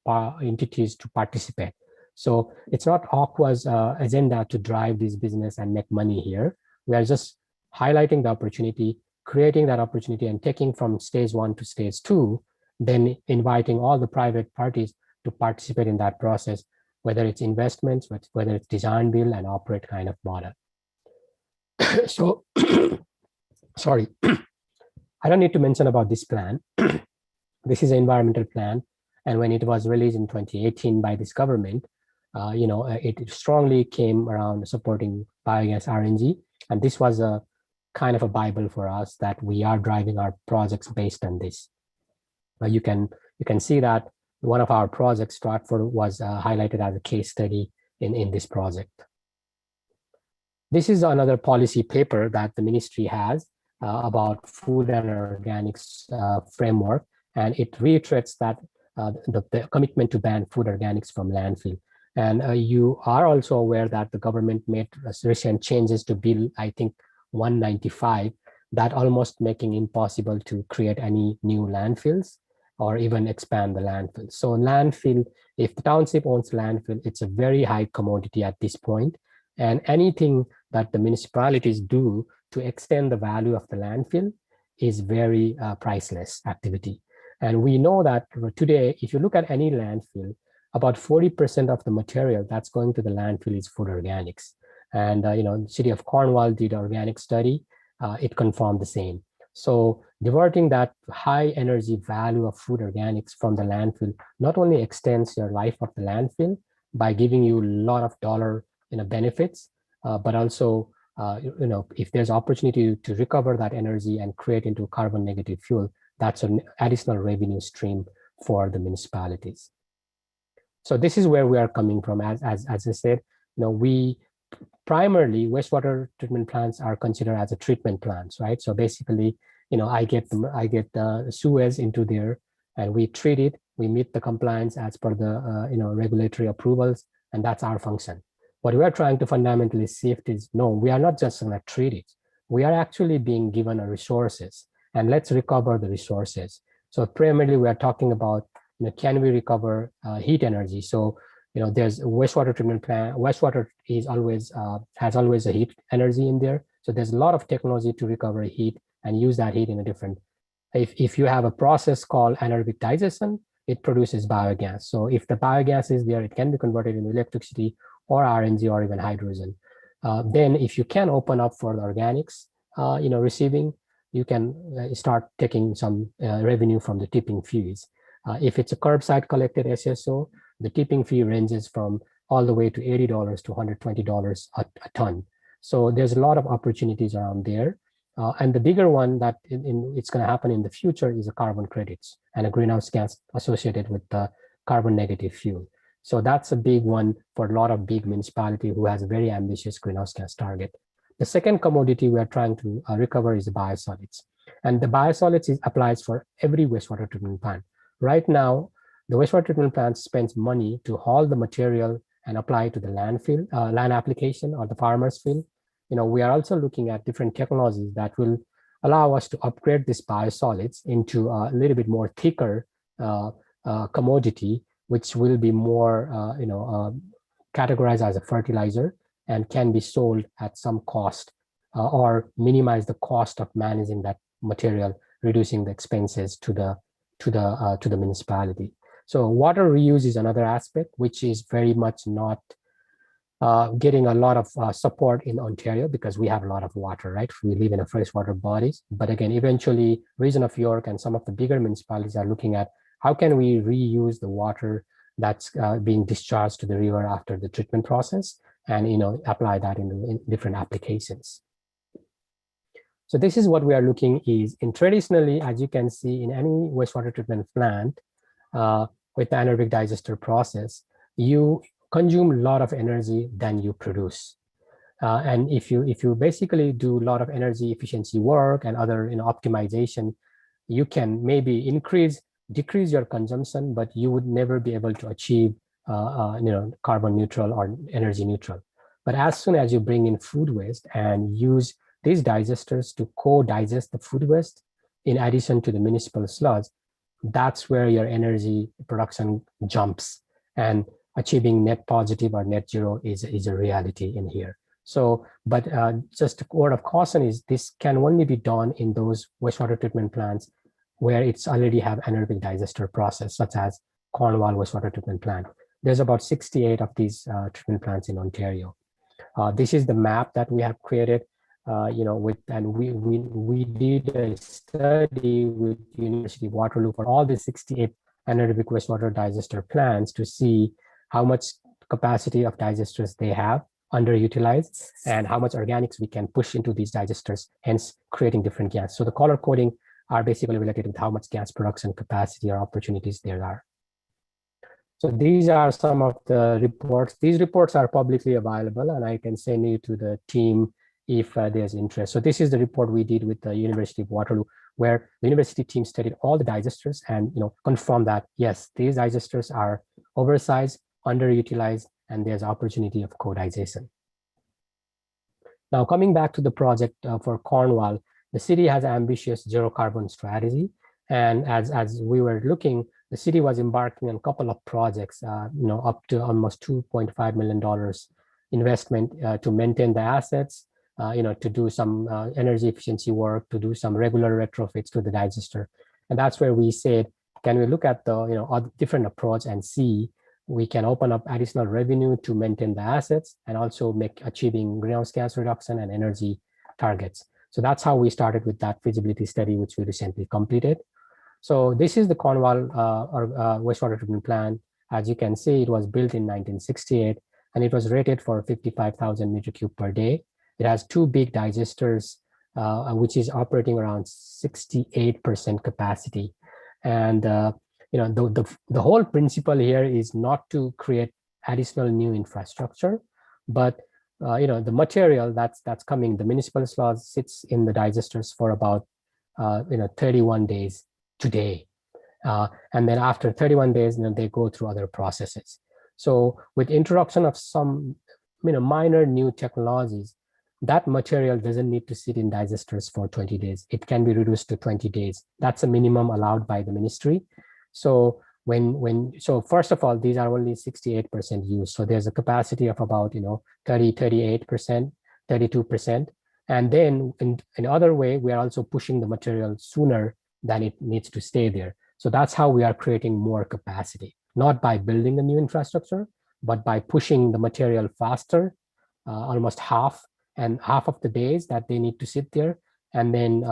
entities to participate. So it's not Aqua's agenda to drive this business and make money here. We are just highlighting the opportunity, creating that opportunity, and taking from stage 1 to stage 2, then inviting all the private parties to participate in that process, whether it's investments, whether it's design, build, and operate kind of model. So, sorry, I don't need to mention about this plan. This is an environmental plan, And when it was released in 2018 by this government, it strongly came around supporting biogas RNG. And this was a kind of a Bible for us that we are driving our projects based on this. You can see that one of our projects, Stratford, was highlighted as a case study in this project. This is another policy paper that the ministry has about food and organics framework, and it reiterates that the commitment to ban food organics from landfill. And you are also aware that the government made recent changes to Bill, I think, 195, that almost making impossible to create any new landfills or even expand the landfill. So landfill, if the township owns landfill, it's a very high commodity at this point. And anything that the municipalities do to extend the value of the landfill is very priceless activity. And we know that today, if you look at any landfill, about 40% of the material that's going to the landfill is food organics. And the city of Cornwall did an organic study. It confirmed the same. So diverting that high energy value of food organics from the landfill not only extends your life of the landfill by giving you a lot of dollar benefits, but also if there's opportunity to recover that energy and create into carbon negative fuel, that's an additional revenue stream for the municipalities. So this is where we are coming from. As I said, we primarily wastewater treatment plants are considered as a treatment plants, right? So basically, I get the sewage into there, and we treat it. We meet the compliance as per the regulatory approvals, and that's our function. What we are trying to fundamentally shift is, no, we are not just going to treat it. We are actually being given resources, and let's recover the resources. So primarily, we are talking about, can we recover heat energy? So, there's a wastewater treatment plant. Wastewater is always has always a heat energy in there. So there's a lot of technology to recover heat and use that heat in a different. If you have a process called anaerobic digestion, it produces biogas. So if the biogas is there, it can be converted into electricity or RNG or even hydrogen. Then if you can open up for the organics, receiving, you can start taking some revenue from the tipping fees. If it's a curbside collected SSO, the tipping fee ranges from all the way to $80 to $120 a ton. So there's a lot of opportunities around there. And the bigger one that it's going to happen in the future is the carbon credits and a greenhouse gas associated with the carbon negative fuel. So that's a big one for a lot of big municipalities who has a very ambitious greenhouse gas target. The second commodity we are trying to recover is the biosolids. And the biosolids applies for every wastewater treatment plant. Right now, the wastewater treatment plant spends money to haul the material and apply to the landfill, land application or the farmer's field. We are also looking at different technologies that will allow us to upgrade this biosolids into a little bit more thicker commodity, which will be more, categorized as a fertilizer and can be sold at some cost or minimize the cost of managing that material, reducing the expenses to the municipality. So water reuse is another aspect, which is very much not getting a lot of support in Ontario because we have a lot of water, right? We live in a freshwater bodies. But again, eventually, Region of York and some of the bigger municipalities are looking at how can we reuse the water that's being discharged to the river after the treatment process and apply that in different applications. So this is what we are looking is in traditionally, as you can see in any wastewater treatment plant with the anaerobic digester process, you consume a lot of energy than you produce. And if you basically do a lot of energy efficiency work and other optimization, you can maybe decrease your consumption, but you would never be able to achieve carbon neutral or energy neutral. But as soon as you bring in food waste and use these digesters to co-digest the food waste, in addition to the municipal sludge, that's where your energy production jumps, and achieving net positive or net zero is a reality in here. So, but just a word of caution is this can only be done in those wastewater treatment plants where it's already have anaerobic digester process, such as Cornwall wastewater treatment plant. There's about 68 of these treatment plants in Ontario. This is the map that we have created, we did a study with University of Waterloo for all the 68 anaerobic wastewater digester plants to see how much capacity of digesters they have underutilized and how much organics we can push into these digesters, hence creating different gas. So the color coding are basically related with how much gas production capacity or opportunities there are. So these are some of the reports. These reports are publicly available, and I can send you to the team if there's interest. So this is the report we did with the University of Waterloo, where the university team studied all the digesters and confirmed that, yes, these digesters are oversized, underutilized, and there's opportunity of co-digestion. Now, coming back to the project for Cornwall, the city has an ambitious zero carbon strategy. And as we were looking, the city was embarking on a couple of projects, up to almost $2.5 million investment to maintain the assets, to do some energy efficiency work, to do some regular retrofits to the digester. And that's where we said, can we look at the different approach and see we can open up additional revenue to maintain the assets and also achieving greenhouse gas reduction and energy targets. So that's how we started with that feasibility study, which we recently completed. So this is the Cornwall wastewater treatment plant. As you can see, it was built in 1968, and it was rated for 55,000 meter cube per day. It has two big digesters, which is operating around 68% capacity. And the whole principle here is not to create additional new infrastructure, but the material that's coming, the municipal sludge sits in the digesters for about 31 days today. And then after 31 days, they go through other processes. So with introduction of some minor new technologies, that material doesn't need to sit in digesters for 20 days. It can be reduced to 20 days. That's a minimum allowed by the ministry. So so first of all, these are only 68% used. So there's a capacity of about 38%, 32%. And then in other way, we are also pushing the material sooner than it needs to stay there. So that's how we are creating more capacity, not by building a new infrastructure, but by pushing the material faster, almost half of the days that they need to sit there, and then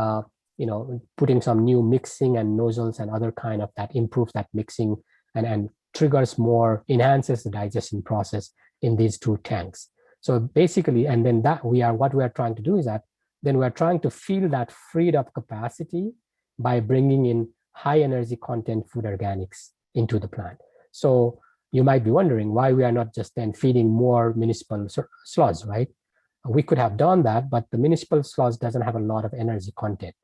putting some new mixing and nozzles and other kind of that improves that mixing and triggers more, enhances the digestion process in these two tanks. So basically, and then what we are trying to do is that then we are trying to fill that freed up capacity by bringing in high energy content food organics into the plant. So you might be wondering why we are not just then feeding more municipal sludge, right? We could have done that, but the municipal sludge doesn't have a lot of energy content.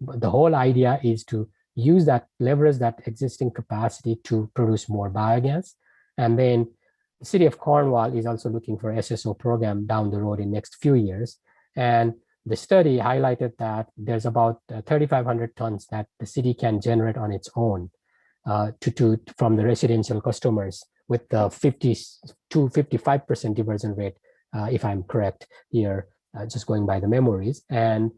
But the whole idea is to leverage that existing capacity to produce more biogas. And then the city of Cornwall is also looking for SSO program down the road in next few years. And the study highlighted that there's about 3,500 tons that the city can generate on its own from the residential customers with the 50 to 55% diversion rate, if I'm correct here, just going by the memories. And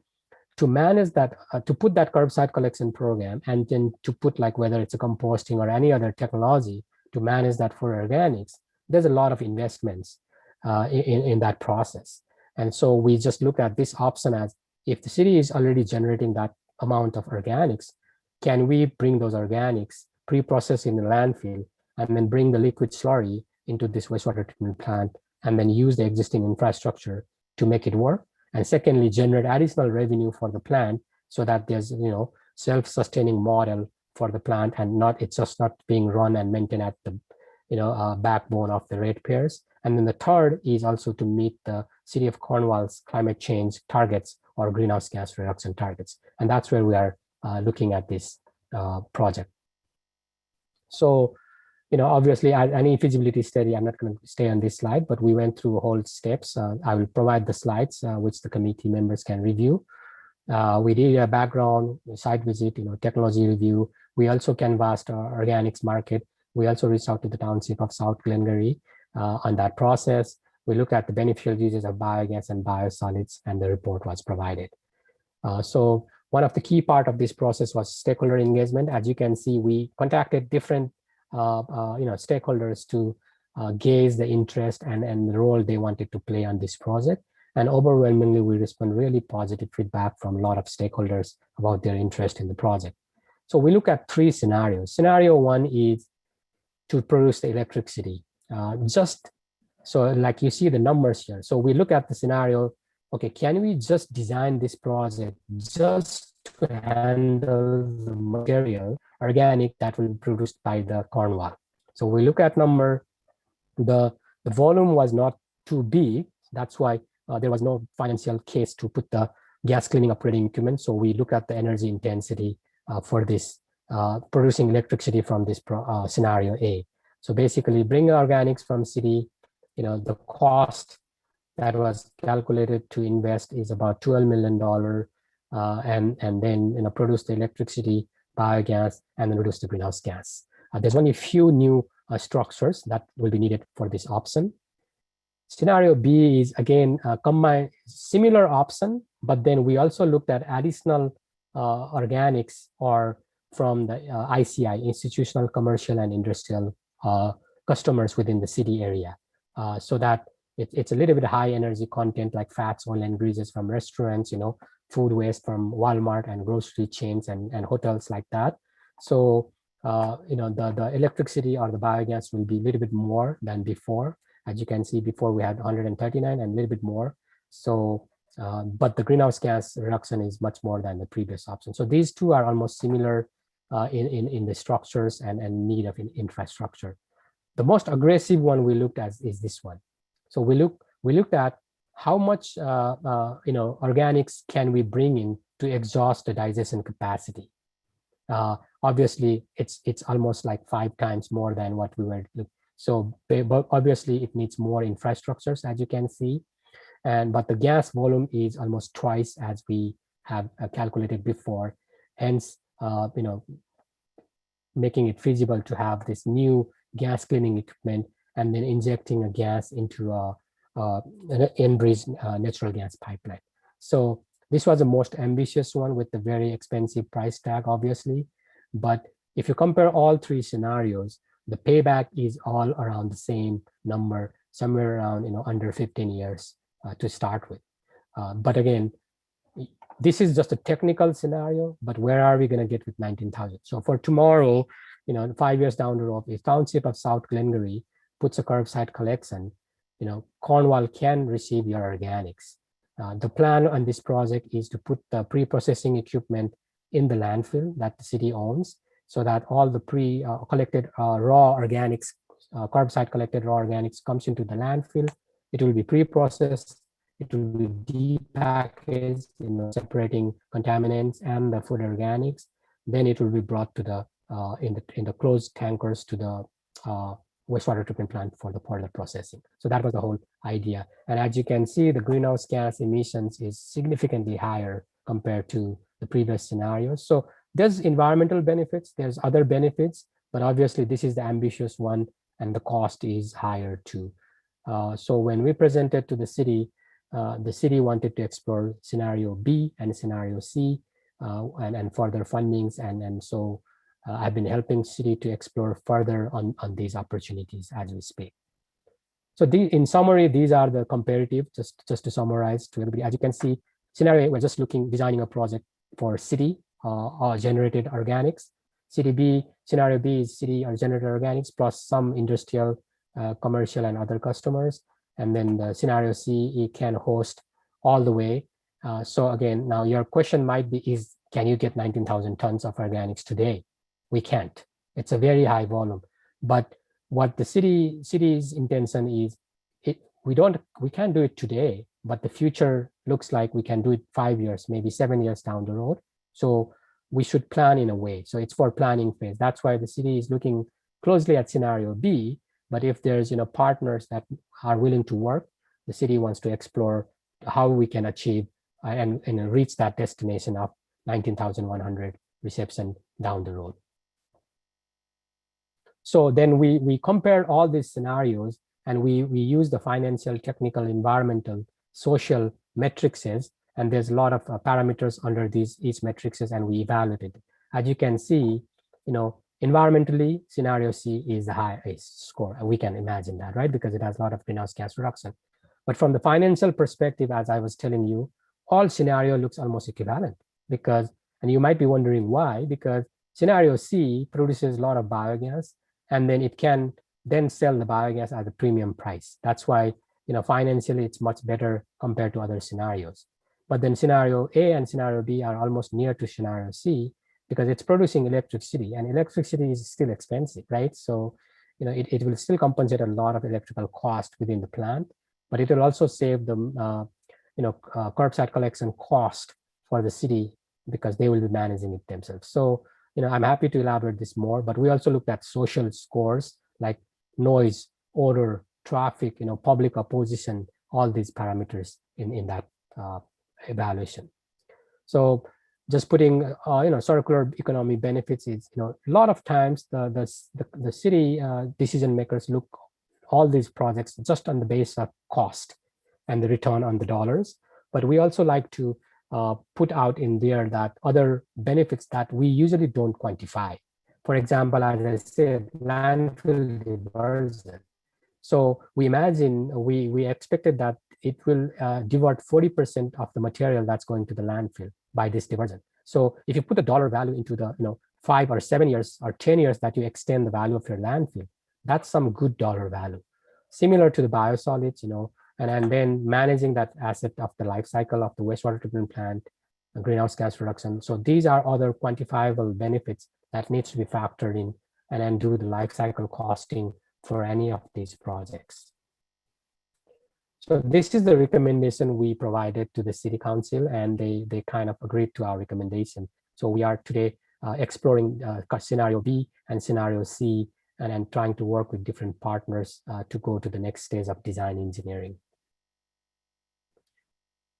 to manage that, to put that curbside collection program, and then to put whether it's a composting or any other technology to manage that for organics, there's a lot of investments in that process. And so we just look at this option as, if the city is already generating that amount of organics, can we bring those organics, pre-process in the landfill, and then bring the liquid slurry into this wastewater treatment plant, and then use the existing infrastructure to make it work? And secondly, generate additional revenue for the plant so that there's self-sustaining model for the plant, and it's just not being run and maintained at the backbone of the ratepayers. And then the third is also to meet the city of Cornwall's climate change targets or greenhouse gas reduction targets. And that's where we are looking at this project. So, obviously, any feasibility study, I'm not going to stay on this slide, but we went through whole steps. I will provide the slides, which the committee members can review. We did a background site visit, technology review. We also canvassed our organics market. We also reached out to the township of South Glengarry on that process. We looked at the beneficial uses of biogas and biosolids, and the report was provided. So one of the key part of this process was stakeholder engagement. As you can see, we contacted different stakeholders to gauge the interest and the role they wanted to play on this project. And overwhelmingly, we respond really positive feedback from a lot of stakeholders about their interest in the project. So we look at 3 scenarios. Scenario 1 is to produce the electricity. So like you see the numbers here. So we look at the scenario, okay, can we just design this project just to handle the material, organic, that will be produced by the Cornwall? So we look at number, the volume was not too big. That's why there was no financial case to put the gas cleaning operating equipment. So we look at the energy intensity for this producing electricity from this scenario A. So basically bring organics from city, the cost that was calculated to invest is about $12 million, and then produce the electricity, biogas, and then reduce the greenhouse gas. There's only a few new structures that will be needed for this option. Scenario B is again combined similar option, but then we also looked at additional organics or from the ICI, institutional, commercial, and industrial customers within the city area, so that it's a little bit high energy content like fats, oil, and greases from restaurants, food waste from Walmart and grocery chains and hotels like that. So the electricity or the biogas will be a little bit more than before. As you can see, before we had 139 and a little bit more. So, but the greenhouse gas reduction is much more than the previous option. So these two are almost similar in the structures and need of infrastructure. The most aggressive one we looked at is this one. So we looked at how much organics can we bring in to exhaust the digestion capacity. Obviously, it's almost like 5 times more than what we were looking. So but obviously it needs more infrastructures, as you can see, but the gas volume is almost twice as we have calculated before. Hence, making it feasible to have this new gas cleaning equipment and then injecting a gas into an Enbridge natural gas pipeline. So this was the most ambitious one with the very expensive price tag, obviously. But if you compare all 3 scenarios, the payback is all around the same number, somewhere around under 15 years to start with. But again, this is just a technical scenario, but where are we going to get with 19,000? So for tomorrow, 5 years down the road, if Township of South Glengarry puts a curbside collection, Cornwall can receive your organics. The plan on this project is to put the pre-processing equipment in the landfill that the city owns, so that all the collected raw organics, curbside collected raw organics comes into the landfill. It will be pre-processed. It will be depackaged, separating contaminants and the food organics. Then it will be brought to the in the closed tankers to the wastewater treatment plant for the further processing. So that was the whole idea. And as you can see, the greenhouse gas emissions is significantly higher compared to the previous scenarios. So there's environmental benefits, there's other benefits, but obviously this is the ambitious one and the cost is higher too. So when we presented to the city wanted to explore scenario B and scenario C and further fundings. And so I've been helping city to explore further on these opportunities as we speak. So in summary, these are the comparative, just to summarize to everybody. As you can see, scenario A, we're just designing a project for city generated organics. Scenario B is city or generated organics plus some industrial, commercial, and other customers. And then the scenario C, it can host all the way. So again, now your question might be can you get 19,000 tons of organics today? We can't. It's a very high volume. But what the city's intention is, we can't do it today, but the future looks like we can do it 5 years, maybe 7 years down the road. So we should plan in a way. So it's for planning phase. That's why the city is looking closely at scenario B. But if there's partners that are willing to work, the city wants to explore how we can achieve and reach that destination of 19,100 reception down the road. So then we compared all these scenarios and we use the financial, technical, environmental, social matrices, and there's a lot of parameters under each matrices, and we evaluated. As you can see, environmentally, scenario C is the highest score, and we can imagine that, right? Because it has a lot of greenhouse gas reduction. But from the financial perspective, as I was telling you, all scenario looks almost equivalent and you might be wondering why, because Scenario C produces a lot of biogas, and then it can then sell the biogas at a premium price. That's why, financially it's much better compared to other scenarios. But then scenario A and scenario B are almost near to scenario C because it's producing electricity, and electricity is still expensive, right? So, it will still compensate a lot of electrical cost within the plant, but it will also save the, curbside collection cost for the city because they will be managing it themselves. So, I'm happy to elaborate this more, but we also looked at social scores like noise, odor, traffic, public opposition, all these parameters in that evaluation. So just putting, circular economy benefits is, a lot of times the city decision makers look all these projects just on the base of cost and the return on the dollars. But we also like to put out in there that other benefits that we usually don't quantify. For example, as I said, landfill diversion. So we imagine, we expected that it will divert 40% of the material that's going to the landfill by this diversion. So if you put a dollar value into the 5 or 7 years or 10 years that you extend the value of your landfill, that's some good dollar value. Similar to the biosolids, and then managing that asset of the life cycle of the wastewater treatment plant, greenhouse gas reduction. So these are other quantifiable benefits that needs to be factored in, and then do the life cycle costing for any of these projects. So this is the recommendation we provided to the city council, and they kind of agreed to our recommendation. So we are today exploring scenario B and scenario C, and then trying to work with different partners to go to the next stage of design engineering.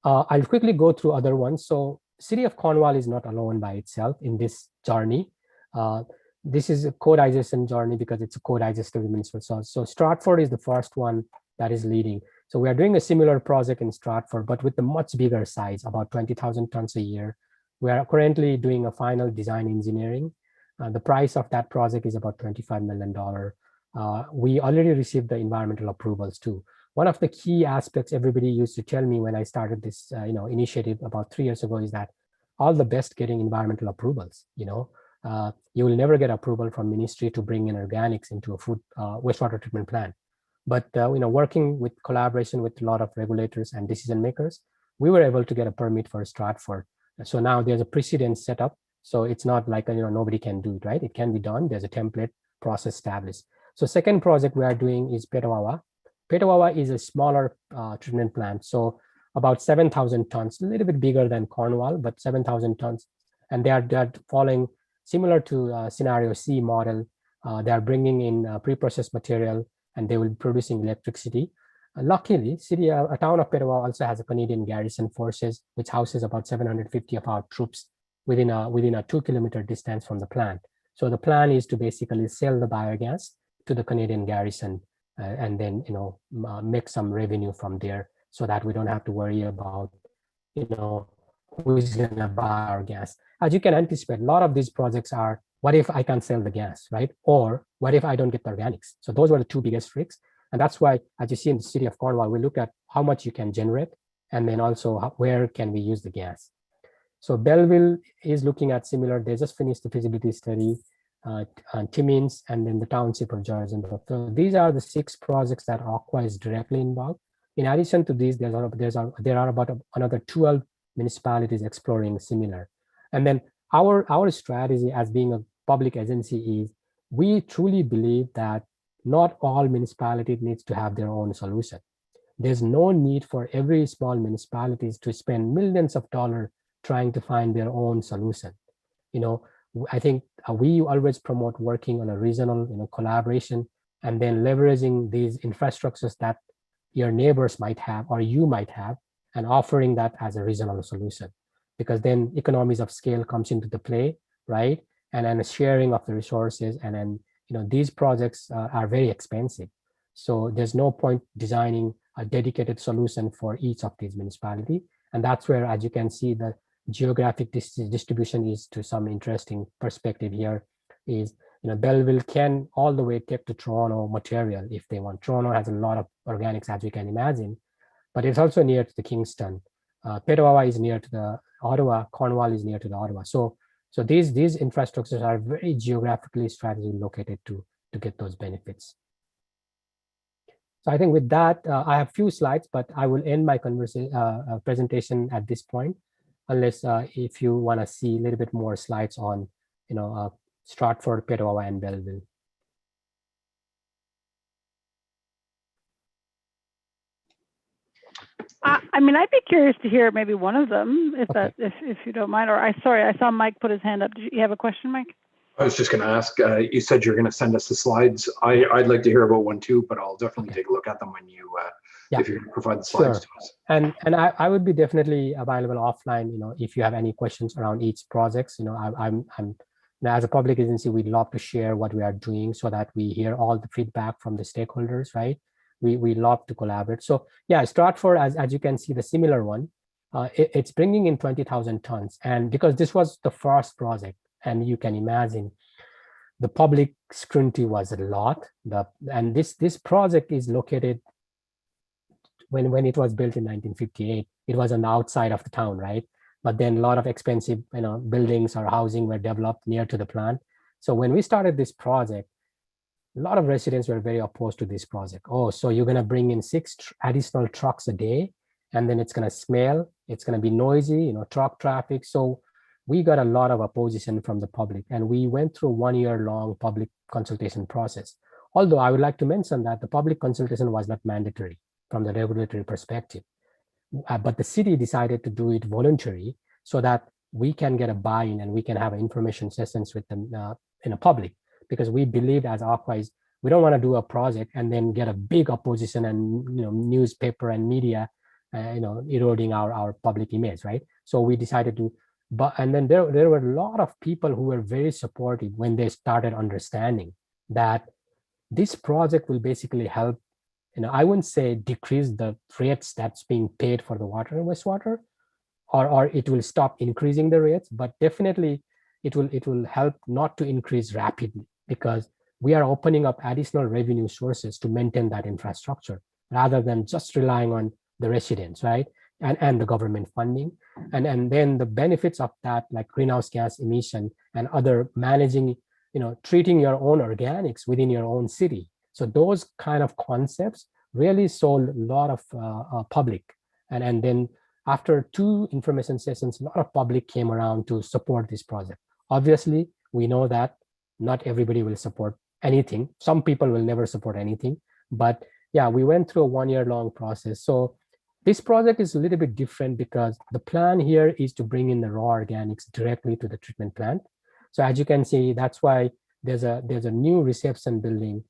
I'll quickly go through other ones. So City of Cornwall is not alone by itself in this journey. This is a co-digestion journey because it's a co-digestive municipal source. So Stratford is the first one that is leading. So we are doing a similar project in Stratford, but with a much bigger size, about 20,000 tons a year. We are currently doing a final design engineering. The price of that project is about $25 million. We already received the environmental approvals too. One of the key aspects everybody used to tell me when I started this initiative about 3 years ago is that all the best getting environmental approvals. You will never get approval from ministry to bring in organics into a food wastewater treatment plant. But working with collaboration with a lot of regulators and decision makers, we were able to get a permit for Stratford. So now there's a precedent set up. So it's not like nobody can do it, right? It can be done. There's a template process established. So second project we are doing is Petawawa. Petawawa is a smaller treatment plant. So about 7,000 tons, a little bit bigger than Cornwall, but 7,000 tons. And they are following similar to scenario C model. They are bringing in pre-processed material, and they will be producing electricity. Luckily, a town of Petawawa also has a Canadian garrison forces, which houses about 750 of our troops within a 2-kilometer distance from the plant. So the plan is to basically sell the biogas to the Canadian garrison, and then make some revenue from there, so that we don't have to worry about who's going to buy our gas. As you can anticipate, a lot of these projects are, what if I can't sell the gas, right? Or what if I don't get the organics? So those were the two biggest risks. And that's why, as you see in the city of Cornwall, we look at how much you can generate, and then also where can we use the gas. So Belleville is looking at similar. They just finished the feasibility study on Timmins, and then the township of Georgianburg. So these are the 6 projects that Aqua is directly involved. In addition to these, there are about another 12 municipalities exploring similar. And then our strategy as being a public agency is, we truly believe that not all municipalities needs to have their own solution. There's no need for every small municipalities to spend millions of dollars trying to find their own solution. I think we always promote working on a regional collaboration, and then leveraging these infrastructures that your neighbors might have or you might have, and offering that as a regional solution, because then economies of scale comes into the play, right? And then a sharing of the resources, and then these projects are very expensive. So there's no point designing a dedicated solution for each of these municipalities. And that's where, as you can see, the geographic distribution is to some interesting perspective here. Is Belleville can all the way take to Toronto material if they want. Toronto has a lot of organics, as you can imagine, but it's also near to the Kingston. Petawawa is near to the Ottawa. Cornwall is near to the Ottawa. So So these infrastructures are very geographically strategically located to get those benefits. So I think with that, I have few slides, but I will end my presentation at this point, unless if you want to see a little bit more slides on, Stratford, Petawawa, and Belleville. I mean, I'd be curious to hear maybe one of them, if Okay. if you don't mind. Or I saw Mike put his hand up. Did you have a question, Mike? I was just going to ask, you said you're going to send us the slides. I'd like to hear about one too, but I'll definitely take a look at them when you, if you're going to provide the slides to us. And I would be definitely available offline, if you have any questions around each project. I'm as a public agency, we'd love to share what we are doing so that we hear all the feedback from the stakeholders, right? We love to collaborate. So yeah, Stratford, as you can see, the similar one, it's bringing in 20,000 tons. And because this was the first project, and you can imagine the public scrutiny was a lot. And this project is located, when it was built in 1958, it was on the outside of the town, right? But then a lot of expensive buildings or housing were developed near to the plant. So when we started this project, a lot of residents were very opposed to this project. Oh, so you're going to bring in 6 additional trucks a day, and then it's going to smell, it's going to be noisy, truck traffic. So we got a lot of opposition from the public, and we went through a 1-year-long public consultation process. Although I would like to mention that the public consultation was not mandatory from the regulatory perspective, but the city decided to do it voluntary so that we can get a buy-in and we can have information sessions with them in a public, because we believe as Aqua we don't want to do a project and then get a big opposition and newspaper and media eroding our public image, right? So we decided to. And then there were a lot of people who were very supportive when they started understanding that this project will basically help, I wouldn't say decrease the rates that's being paid for the water and wastewater, or it will stop increasing the rates, but definitely it will help not to increase rapidly, because we are opening up additional revenue sources to maintain that infrastructure rather than just relying on the residents, right? And the government funding. And then the benefits of that, like greenhouse gas emission and other managing, treating your own organics within your own city. So those kind of concepts really sold a lot of public. And then after 2 information sessions, a lot of public came around to support this project. Obviously, we know that not everybody will support anything. Some people will never support anything. But yeah, we went through a 1-year-long process. So this project is a little bit different because the plan here is to bring in the raw organics directly to the treatment plant. So as you can see, that's why there's a new reception building,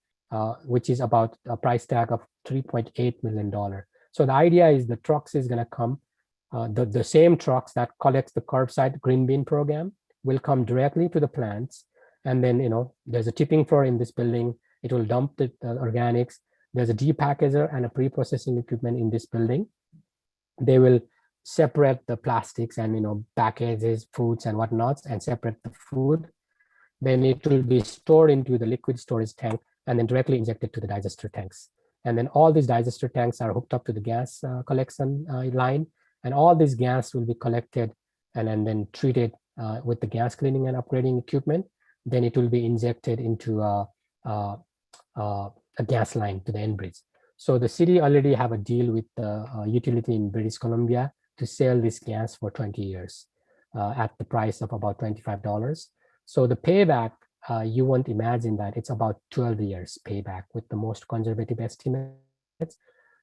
which is about a price tag of $3.8 million. So the idea is the trucks is going to come, the same trucks that collects the curbside green bin program will come directly to the plants. And then, there's a tipping floor in this building. It will dump the organics. There's a depackager and a pre-processing equipment in this building. They will separate the plastics and packages, foods and whatnots, and separate the food. Then it will be stored into the liquid storage tank and then directly injected to the digester tanks. And then all these digester tanks are hooked up to the gas collection line, and all this gas will be collected and then treated with the gas cleaning and upgrading equipment. Then it will be injected into a gas line to the end bridge. So the city already have a deal with the utility in British Columbia to sell this gas for 20 years at the price of about $25. So the payback, you won't imagine that it's about 12 years payback with the most conservative estimates.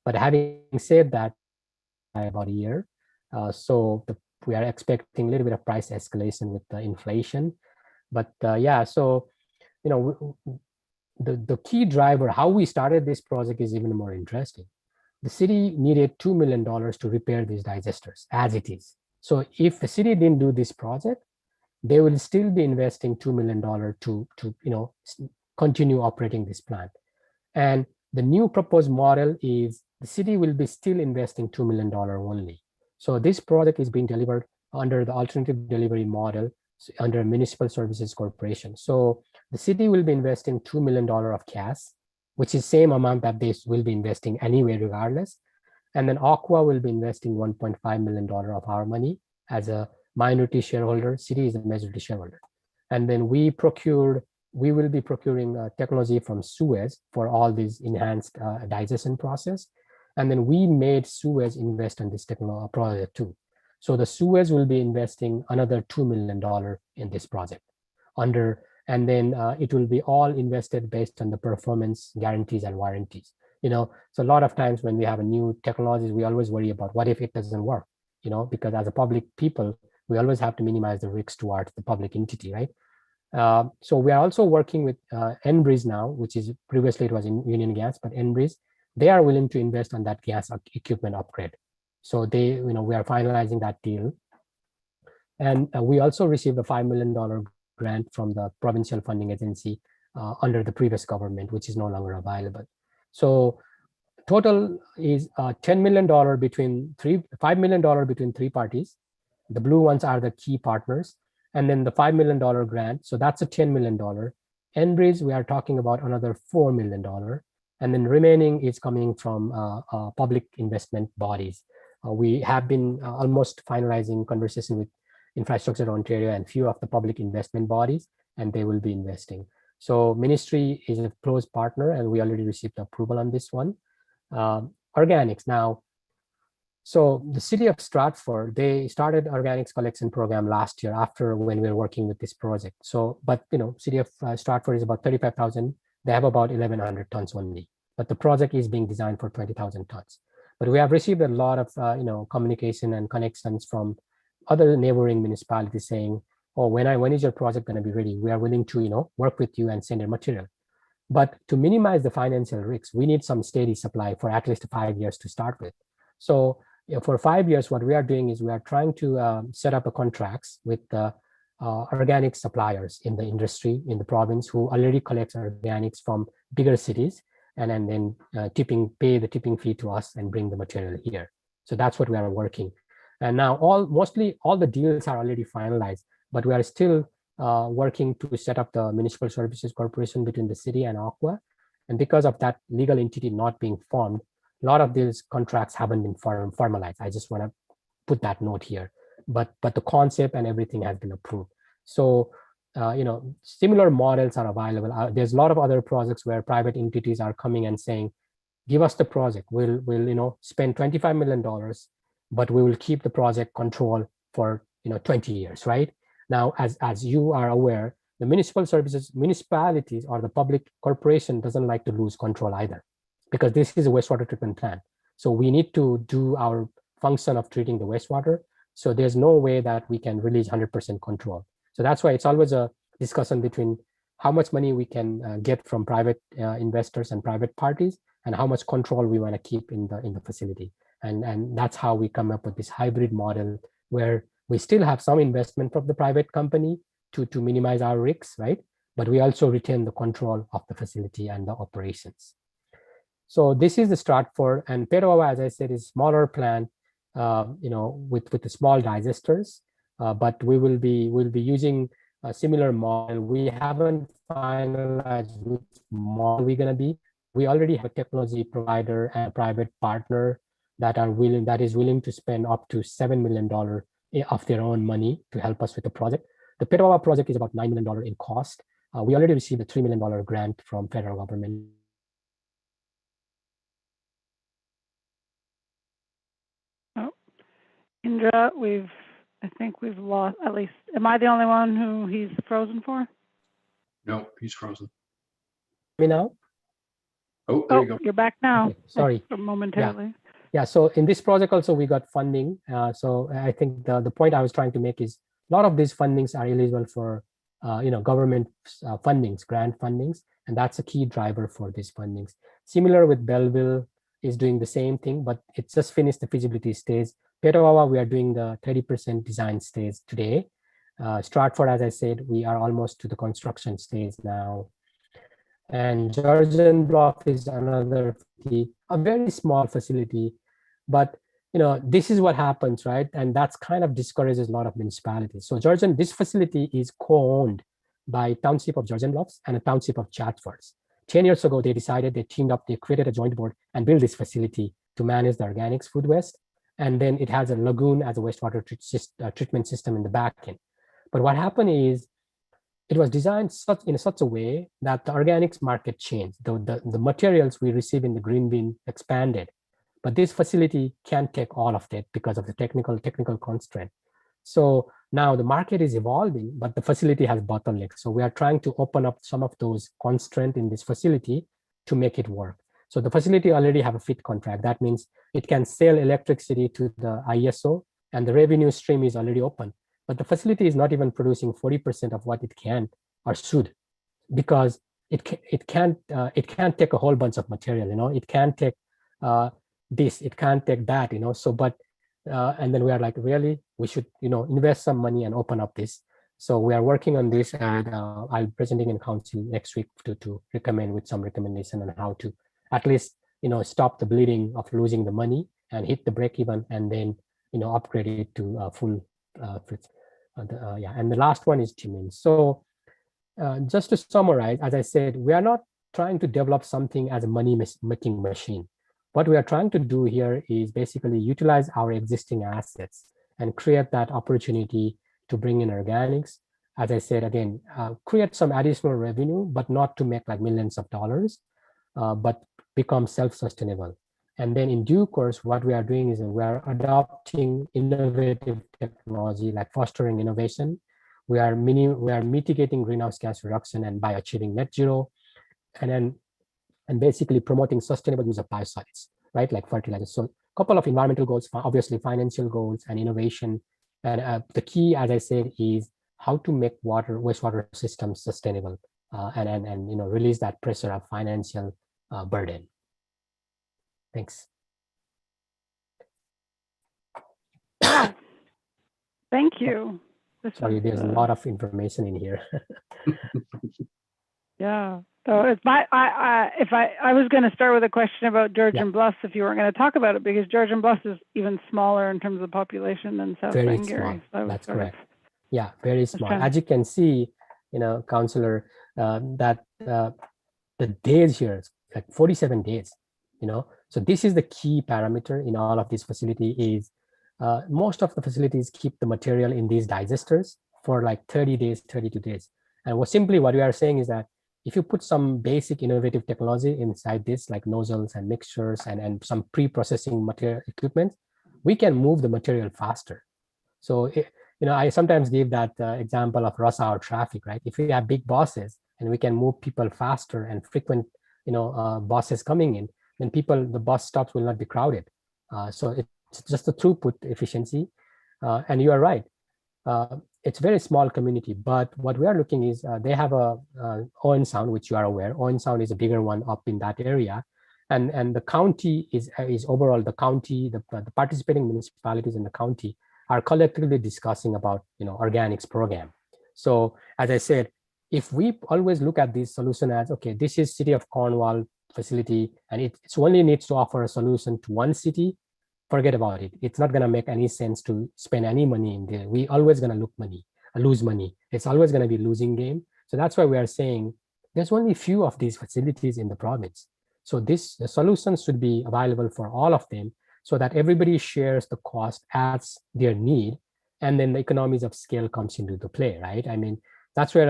But having said that, by about a year. We are expecting a little bit of price escalation with the inflation. But yeah, so, the key driver, how we started this project is even more interesting. The city needed $2 million to repair these digesters as it is. So if the city didn't do this project, they will still be investing $2 million to continue operating this plant. And the new proposed model is the city will be still investing $2 million only. So this project is being delivered under the alternative delivery model under Municipal Services Corporation. So the city will be investing $2 million of cash, which is same amount that they will be investing anyway, regardless. And then Aqua will be investing $1.5 million of our money as a minority shareholder, city is the majority shareholder. And then we will be procuring technology from Suez for all these enhanced digestion process. And then we made Suez invest in this technology project too. So the Suez will be investing another $2 million in this project and then it will be all invested based on the performance guarantees and warranties. So a lot of times when we have a new technologies, we always worry about what if it doesn't work, because as a public people, we always have to minimize the risks towards the public entity, right? So we are also working with Enbridge now, which is previously it was in Union Gas, but Enbridge, they are willing to invest on that gas equipment upgrade. So we are finalizing that deal. And we also received a $5 million grant from the provincial funding agency under the previous government, which is no longer available. So total is $10 million $5 million between three parties. The blue ones are the key partners. And then the $5 million grant, so that's a $10 million. Enbridge, we are talking about another $4 million. And then remaining is coming from public investment bodies. We have been almost finalizing conversation with Infrastructure Ontario and few of the public investment bodies, and they will be investing. So ministry is a close partner, and we already received approval on this one. Organics now. So the city of Stratford, they started organics collection program last year after when we were working with this project. So, but city of Stratford is about 35,000. They have about 1,100 tons only, but the project is being designed for 20,000 tons. But we have received a lot of communication and connections from other neighboring municipalities saying, oh, when is your project going to be ready? We are willing to work with you and send a material. But to minimize the financial risks, we need some steady supply for at least 5 years to start with. So for 5 years, what we are doing is we are trying to set up a contracts with organic suppliers in the industry in the province who already collects organics from bigger cities and then pay the tipping fee to us and bring the material here. So that's what we are working. And now mostly all the deals are already finalized, but we are still working to set up the Municipal Services Corporation between the city and Aqua. And because of that legal entity not being formed, a lot of these contracts haven't been formalized. I just want to put that note here, but the concept and everything has been approved. So, similar models are available. There's a lot of other projects where private entities are coming and saying, give us the project. We'll spend $25 million, but we will keep the project control for 20 years, right? Now, as you are aware, the municipalities or the public corporation doesn't like to lose control either, because this is a wastewater treatment plant. So we need to do our function of treating the wastewater. So there's no way that we can release 100% control. So that's why it's always a discussion between how much money we can get from private investors and private parties, and how much control we want to keep in the facility. And that's how we come up with this hybrid model where we still have some investment from the private company to minimize our risks, right? But we also retain the control of the facility and the operations. So this is the Stratford, and Petawawa, as I said, is smaller plant, with the small digesters, but we'll be using a similar model. We haven't finalized which model we're going to be. We already have a technology provider and a private partner that is willing to spend up to $7 million of their own money to help us with the project. The Petawawa project is about $9 million in cost. We already received a $3 million grant from federal government. Indra, I think we've lost, at least, am I the only one who he's frozen for? No, he's frozen. Me now? Oh, there you go. You're back now. Okay, sorry. Momentarily. Yeah, so in this project also we got funding. So I think the point I was trying to make is a lot of these fundings are eligible for government fundings, grant fundings, and that's a key driver for these fundings. Similar with Belleville is doing the same thing, but it's just finished the feasibility stage. Petawawa, we are doing the 30% design stage today. Stratford, as I said, we are almost to the construction stage now. And Georgian Bluff is another, a very small facility, but this is what happens, right? And that's kind of discourages a lot of municipalities. So this facility is co-owned by Township of Georgian Bluffs and a Township of Chatfords. 10 years ago, they decided, they teamed up, they created a joint board and built this facility to manage the organics food waste. and then it has a lagoon as a wastewater treatment system in the back end. But what happened is it was designed in such a way that the organics market changed. The materials we receive in the green bin expanded, but this facility can't take all of that because of the technical constraint. So now the market is evolving, but the facility has bottlenecks. So we are trying to open up some of those constraints in this facility to make it work. So the facility already have a FIT contract. That means it can sell electricity to the ISO, and the revenue stream is already open. But the facility is not even producing 40% of what it can or should, because it can't take a whole bunch of material. You know, it can't take this, it can't take that. You know, so but and then we are like, really, we should invest some money and open up this. So we are working on this, and I'll be presenting in council next week to recommend with some recommendation on how to at least stop the bleeding of losing the money and hit the break even, and then upgrade it to full. Yeah, and the last one is Jimin. So just to summarize, as I said, we are not trying to develop something as a money-making machine. What we are trying to do here is basically utilize our existing assets and create that opportunity to bring in organics. As I said, again, create some additional revenue, but not to make like millions of dollars, but become self-sustainable. And then in due course, what we are doing is we are adopting innovative technology, like fostering innovation. We are mitigating greenhouse gas reduction and by achieving net zero, and basically promoting sustainable use of biosolids, right? Like fertilizers. So a couple of environmental goals, obviously financial goals and innovation. And the key, as I said, is how to make wastewater systems sustainable and release that pressure of financial burden. Thanks. Thank you. Sorry, there's a lot of information in here. Yeah. So it's I was going to start with a question about Georgian Bluffs if you weren't going to talk about it, because Georgian Bluffs is even smaller in terms of population than South Bangor. So that's correct. Yeah, very small. As you can see, Councillor, that the days here is like 47 days. So this is the key parameter in all of this facility is most of the facilities keep the material in these digesters for like 30 days, 32 days. And what we are saying is that if you put some basic innovative technology inside this, like nozzles and mixtures and some pre-processing material equipment, we can move the material faster. So, I sometimes give that example of rush hour traffic, right? If we have big buses and we can move people faster and frequent, buses coming in, then the bus stops will not be crowded. So it's just the throughput efficiency. And you are right. It's a very small community, but what we are looking is they have a Owen Sound, which you are aware. Owen Sound is a bigger one up in that area. And the county is overall, the county, the participating municipalities in the county are collectively discussing about, organics program. So as I said, if we always look at this solution as, okay, this is City of Cornwall facility, and it only needs to offer a solution to one city, forget about it. It's not going to make any sense to spend any money in there. We always going to lose money. It's always going to be losing game. So that's why we are saying there's only a few of these facilities in the province. So the solutions should be available for all of them so that everybody shares the cost as their need. And then the economies of scale comes into the play, right? I mean, that's where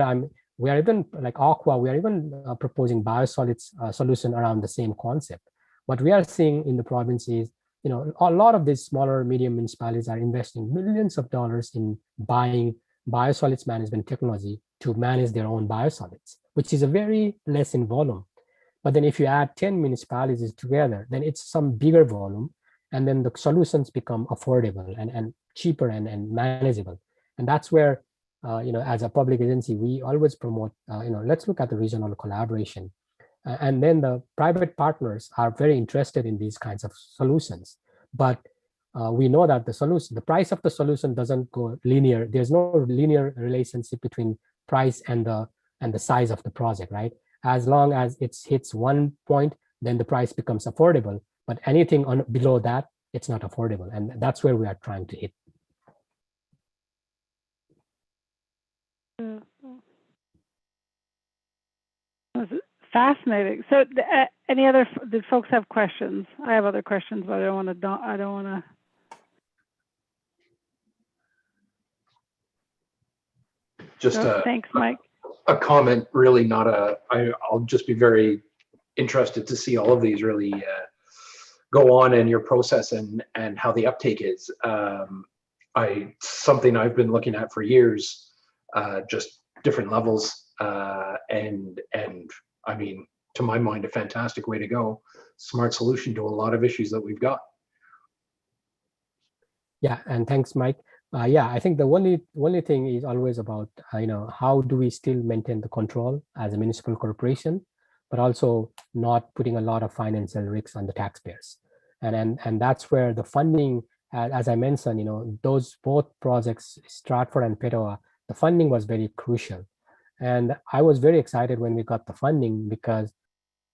we are even like Aqua, we are even proposing biosolids solution around the same concept. What we are seeing in the province is, a lot of these smaller, medium municipalities are investing millions of dollars in buying biosolids management technology to manage their own biosolids, which is a very less in volume. But then if you add 10 municipalities together, then it's some bigger volume, and then the solutions become affordable and cheaper and manageable. And that's where, as a public agency, we always promote, let's look at the regional collaboration. And then the private partners are very interested in these kinds of solutions. But we know that the price of the solution doesn't go linear. There's no linear relationship between price and the size of the project, right? As long as it hits one point, then the price becomes affordable. But anything below that, it's not affordable. And that's where we are trying to hit. Fascinating. So, did folks have questions? I have other questions, but I don't want to Just Thanks, Mike. a comment, really not I'll just be very interested to see all of these really go on in your process and how the uptake is. Something I've been looking at for years, just different levels, and I mean, to my mind, a fantastic way to go. Smart solution to a lot of issues that we've got. Yeah, and thanks, Mike. Yeah, I think the only thing is always about how do we still maintain the control as a municipal corporation, but also not putting a lot of financial risks on the taxpayers. And that's where the funding, as I mentioned, those both projects, Stratford and Petawa, the funding was very crucial. And I was very excited when we got the funding, because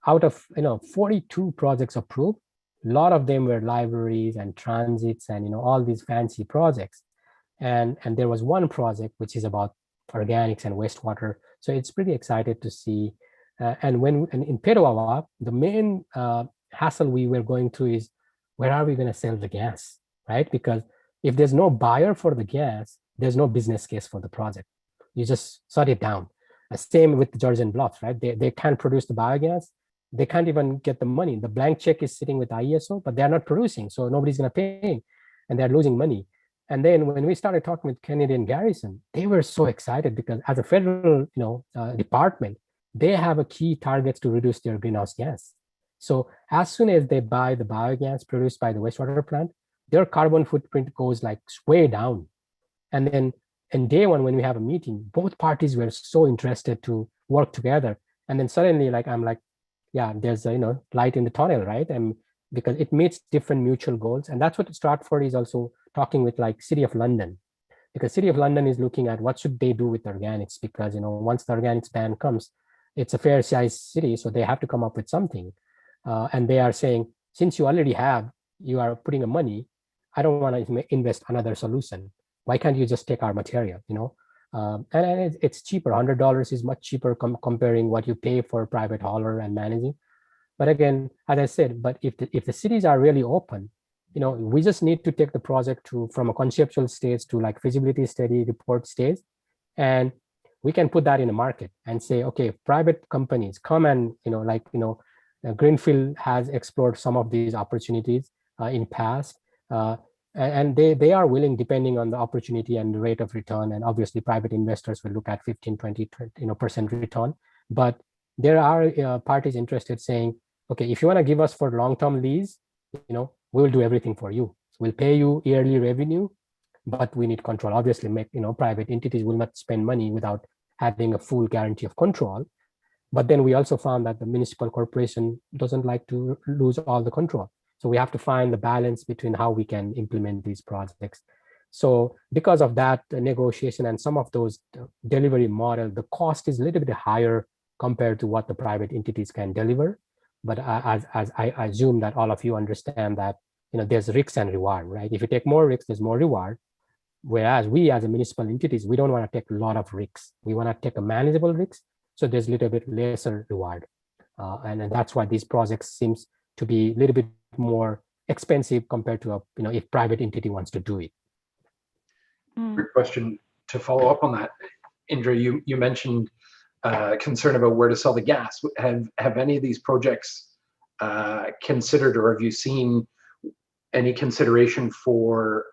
out of 42 projects approved, a lot of them were libraries and transits and all these fancy projects. And there was one project which is about organics and wastewater. So it's pretty excited to see. And in Petawa, the main hassle we were going through is, where are we going to sell the gas, right? Because if there's no buyer for the gas, there's no business case for the project. You just shut it down. Same with Georgian Bluffs, right? They can't produce the biogas. They can't even get the money. The blank check is sitting with IESO, but they're not producing, so nobody's going to pay, and they're losing money. And then when we started talking with Canadian Garrison, they were so excited because as a federal department, they have a key targets to reduce their greenhouse gas. So as soon as they buy the biogas produced by the wastewater plant, their carbon footprint goes like way down. And then in day one, when we have a meeting, both parties were so interested to work together. And then suddenly, I'm like, yeah, there's a light in the tunnel, right? And because it meets different mutual goals. And that's what Stratford is also talking with City of London, because City of London is looking at what should they do with organics, because once the organics ban comes, it's a fair sized city, so they have to come up with something. And they are saying, since you are putting a money, I don't want to invest another solution. Why can't you just take our material, and it's cheaper. $100 is much cheaper comparing what you pay for private hauler and managing. But again, as I said, but if the cities are really open, we just need to take the project from a conceptual stage to feasibility study report stage, and we can put that in the market and say, okay, private companies come and Greenfield has explored some of these opportunities in past. And they are willing, depending on the opportunity and the rate of return, and obviously private investors will look at 15, 20% return. But there are parties interested saying, okay, if you want to give us for long-term lease, we will do everything for you. So we'll pay you yearly revenue, but we need control. Obviously, private entities will not spend money without having a full guarantee of control. But then we also found that the municipal corporation doesn't like to lose all the control. So we have to find the balance between how we can implement these projects. So because of that negotiation and some of those delivery model, the cost is a little bit higher compared to what the private entities can deliver. But as I assume that all of you understand that there's risks and reward, right? If you take more risks, there's more reward. Whereas we as a municipal entities, we don't want to take a lot of risks. We want to take a manageable risk. So there's a little bit lesser reward. And that's why these projects seems to be a little bit more expensive compared to if private entity wants to do it. Great question. To follow up on that, Indra, you mentioned concern about where to sell the gas. Have any of these projects considered, or have you seen any consideration for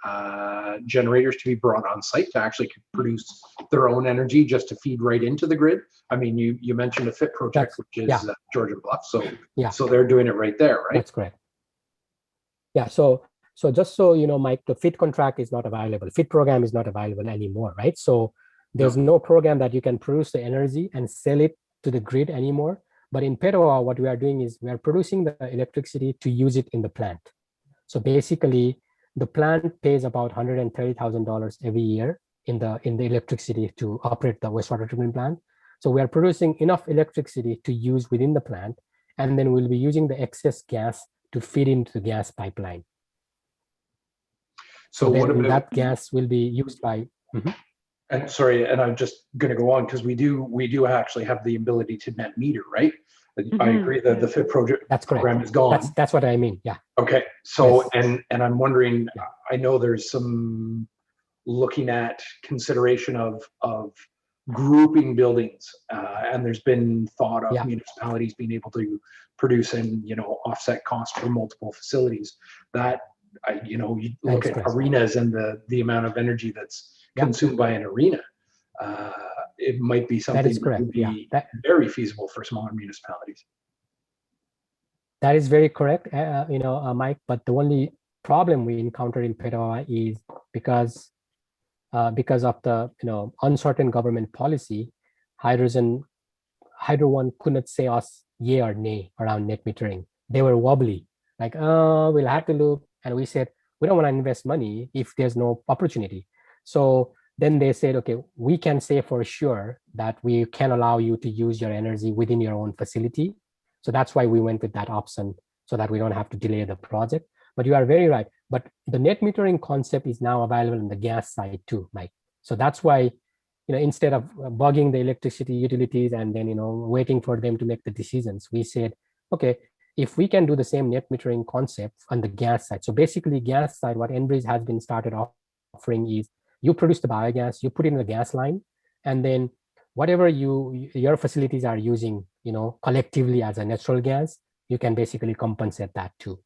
generators to be brought on site to actually produce their own energy just to feed right into the grid? I mean, you mentioned a FIT project, which is Georgian Bluff, so they're doing it right there, right? That's correct. Yeah, so just so you know, Mike, the FIT contract is not available. FIT program is not available anymore, right? So there's no program that you can produce the energy and sell it to the grid anymore. But in Petawa, what we are doing is we are producing the electricity to use it in the plant. So basically, the plant pays about $130,000 every year in the electricity to operate the wastewater treatment plant. So we are producing enough electricity to use within the plant, and then we'll be using the excess gas to feed into the gas pipeline. So then that gas will be used by. And sorry, and I'm just going to go on because we do actually have the ability to net meter, right? I agree that the FIT program is gone. That's what I mean. Yeah. Okay. So and I'm wondering, I know there's some looking at consideration of grouping buildings, and there's been thought of Yeah. municipalities being able to produce and, you know, offset costs for multiple facilities. That, you know, you look at arenas and the amount of energy that's consumed by an arena. It might be something that would be very feasible for smaller municipalities. That is very correct, you know, Mike. But the only problem we encountered in Petawa is because of the, you know, uncertain government policy, Hydro One could not say us yay or nay around net metering. They were wobbly, like, oh, we'll have to look. And we said, we don't want to invest money if there's no opportunity. So then they said, okay, we can say for sure that we can allow you to use your energy within your own facility. So that's why we went with that option, so that we don't have to delay the project. But you are very right. But the net metering concept is now available on the gas side too, Mike. So that's why, you know, instead of bugging the electricity utilities and then, you know, waiting for them to make the decisions, we said, okay, if we can do the same net metering concept on the gas side. So basically, gas side, what Enbridge has been started offering is you produce the biogas, you put it in the gas line, and then whatever your facilities are using, you know, collectively as a natural gas, you can basically compensate that too.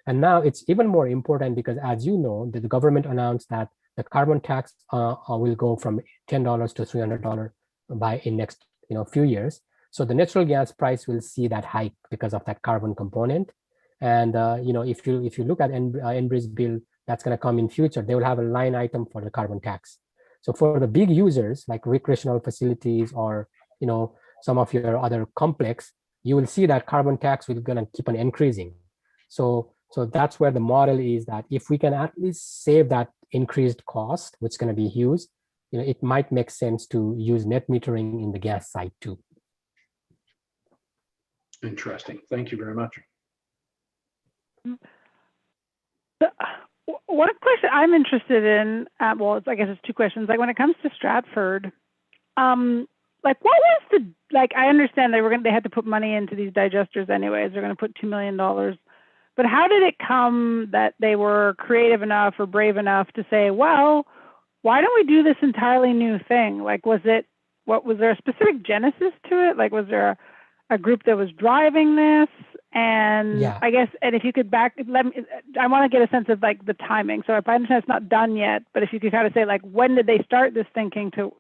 And now it's even more important because, as you know, the government announced that the carbon tax will go from $10 to $300 in next, you know, few years. So the natural gas price will see that hike because of that carbon component. And you know, if you look at Enbridge bill that's going to come in future, they will have a line item for the carbon tax. So for the big users like recreational facilities or, you know, some of your other complex, you will see that carbon tax will gonna keep on increasing. So that's where the model is, that if we can at least save that increased cost, which is going to be huge, you know, it might make sense to use net metering in the gas side too. Interesting. Thank you very much. One question I'm interested in, well, I guess it's two questions. Like when it comes to Stratford, like what was the, like, I understand they had to put money into these digesters anyways. They're going to put $2 million. But how did it come that they were creative enough or brave enough to say, well, why don't we do this entirely new thing? Like, was there a specific genesis to it? Like, was there a group that was driving this? And yeah. I guess, and if you could I want to get a sense of like the timing. So if I understand it's not done yet, but if you could kind of say like, when did they start this thinking to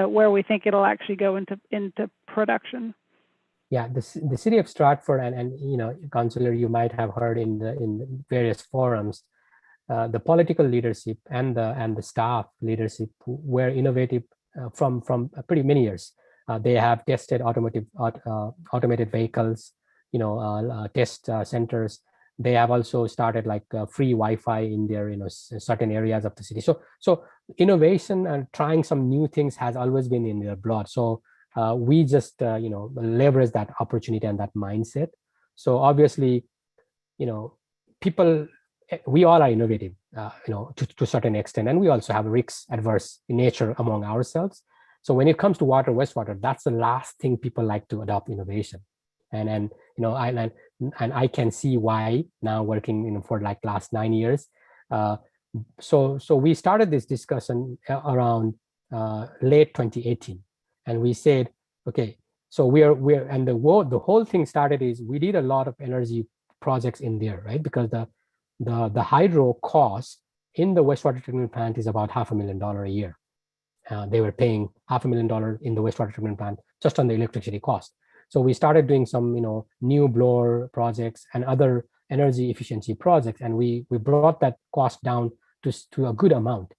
where we think it'll actually go into production? Yeah, the city of Stratford and you know, Councillor, you might have heard in various forums, the political leadership and the staff leadership were innovative from pretty many years. They have tested automated vehicles, you know, test centers. They have also started like free Wi-Fi in their, you know, certain areas of the city. So innovation and trying some new things has always been in their blood. So we just you know, leverage that opportunity and that mindset. So obviously, you know, we all are innovative, you know, to a certain extent, and we also have risk adverse in nature among ourselves. So when it comes to water, wastewater, that's the last thing people like to adopt innovation. And you know, and I can see why now, working, you know, for like last 9 years. So we started this discussion around late 2018. And we said, okay, so we're and the whole thing started is we did a lot of energy projects in there, right? Because the hydro cost in the wastewater treatment plant is about $500,000 a year. They were paying $500,000 in the wastewater treatment plant just on the electricity cost. So we started doing some, you know, new blower projects and other energy efficiency projects, and we brought that cost down to a good amount.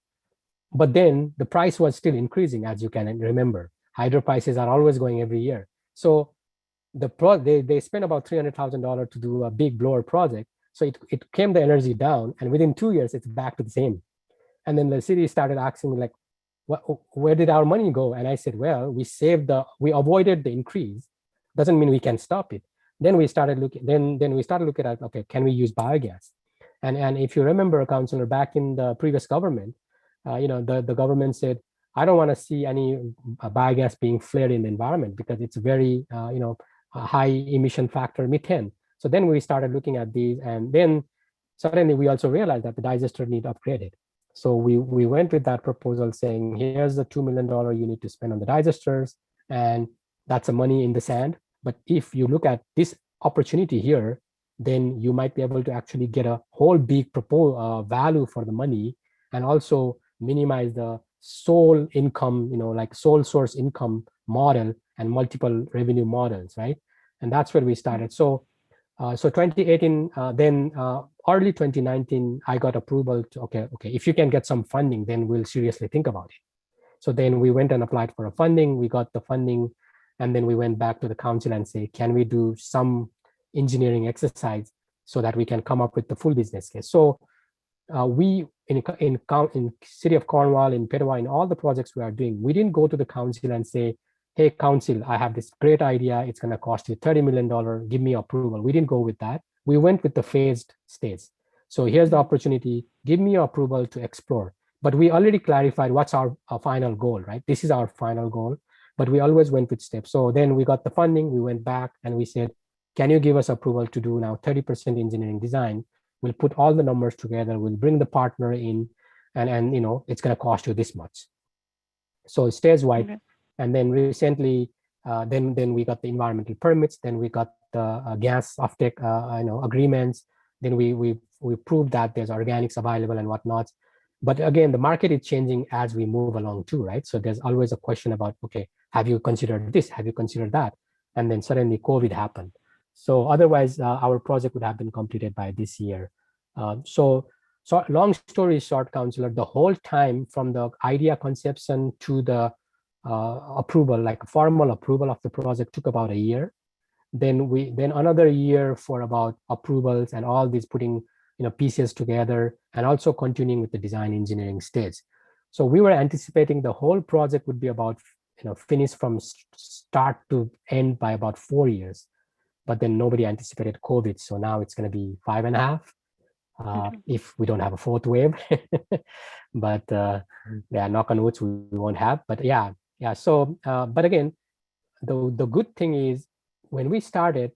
But then the price was still increasing, as you can remember. Hydro prices are always going every year. So they spent about $300,000 to do a big blower project. So it came the energy down, and within 2 years, it's back to the same. And then the city started asking me like, where did our money go? And I said, well, we avoided the increase. Doesn't mean we can stop it. Then we started looking, then we started looking at, okay, can we use biogas? And if you remember, Councillor, back in the previous government, you know, the government said, I don't want to see any biogas being flared in the environment because it's a very, you know, a high emission factor, methane. So then we started looking at these, and then suddenly we also realized that the digester need upgraded. So we went with that proposal saying, here's the $2 million you need to spend on the digesters, and that's a money in the sand. But if you look at this opportunity here, then you might be able to actually get a whole big value for the money, and also minimize the sole income, like sole source income model and multiple revenue models, right? And that's where we started. So 2018, then early 2019, I got approval to, okay, if you can get some funding, then we'll seriously think about it. So then we went and applied for a funding, we got the funding, and then we went back to the council and say, can we do some engineering exercise so that we can come up with the full business case? So we, in city of Cornwall, in Petawai, in all the projects we are doing, we didn't go to the council and say, hey, council, I have this great idea. It's going to cost you $30 million. Give me approval. We didn't go with that. We went with the phased stage. So here's the opportunity. Give me your approval to explore. But we already clarified what's our final goal, right? This is our final goal, but we always went with steps. So then we got the funding. We went back and we said, can you give us approval to do now 30% engineering design? We'll put all the numbers together. We'll bring the partner in, and it's going to cost you this much. So stage-wide. Okay. And then recently, then we got the environmental permits. Then we got the gas offtake, agreements. Then we proved that there's organics available and whatnot. But again, the market is changing as we move along too, right? So there's always a question about, okay, have you considered this? Have you considered that? And then suddenly COVID happened. So otherwise, our project would have been completed by this year. So long story short, Councillor, the whole time from the idea conception to the approval, like a formal approval of the project, took about a year. Then another year for about approvals and all these putting pieces together, and also continuing with the design engineering stage. So we were anticipating the whole project would be about finished from start to end by about 4 years, but then nobody anticipated COVID, so now it's going to be 5.5 if we don't have a fourth wave. But yeah, knock on wood, we won't have. But yeah. So but again, the good thing is when we started,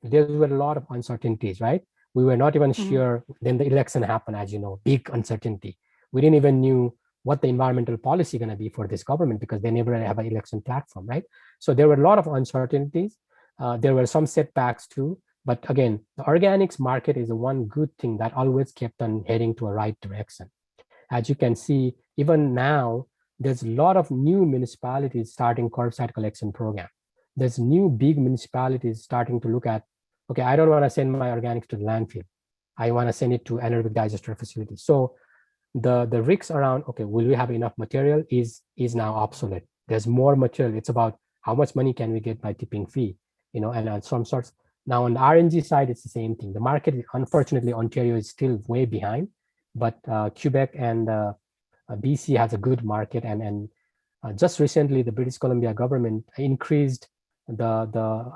there were a lot of uncertainties, right? We were not even sure. Then the election happened, as you know, big uncertainty. We didn't even knew what the environmental policy going to be for this government, because they never have an election platform, right? So there were a lot of uncertainties. There were some setbacks too. But again, the organics market is the one good thing that always kept on heading to a right direction. As you can see, even now, there's a lot of new municipalities starting curbside collection program. There's new big municipalities starting to look at, okay, I don't want to send my organics to the landfill. I want to send it to anaerobic digester facility. So the risks around, okay, will we have enough material is now obsolete. There's more material. It's about how much money can we get by tipping fee, and some sorts. Now on the RNG side, it's the same thing. The market, unfortunately, Ontario is still way behind, but Quebec and BC has a good market, and just recently the British Columbia government increased the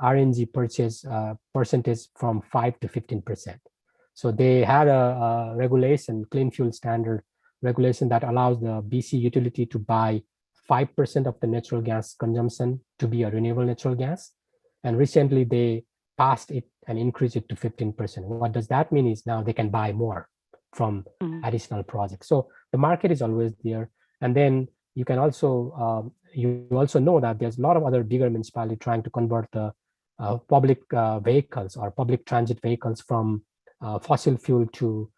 RNG purchase percentage from 5 to 15%. So they had a regulation, clean fuel standard regulation, that allows the BC utility to buy 5% of the natural gas consumption to be a renewable natural gas. And recently they passed it and increased it to 15%. What does that mean is now they can buy more from additional projects. So the market is always there. And then you can also, you also know that there's a lot of other bigger municipalities trying to convert the public vehicles or public transit vehicles from fossil fuel to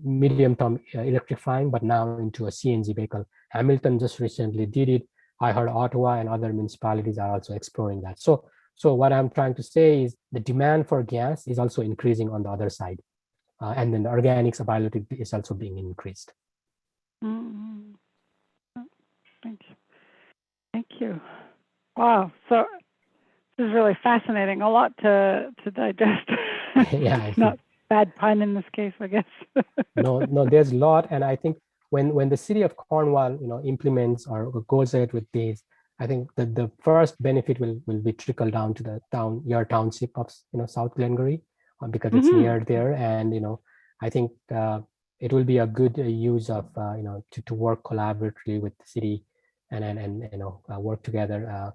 medium-term electrifying, but now into a CNG vehicle. Hamilton just recently did it. I heard Ottawa and other municipalities are also exploring that. So what I'm trying to say is the demand for gas is also increasing on the other side. And then the organics availability is also being increased. Thank you. Thank you. Wow. So this is really fascinating. A lot to digest. Yeah. Not bad pun in this case, I guess. No, there's a lot. And I think when the city of Cornwall, implements or goes ahead with these, I think that the first benefit will be trickle down to your township of South Glengarry, because it's near there, and I think it will be a good use of to work collaboratively with the city and work together.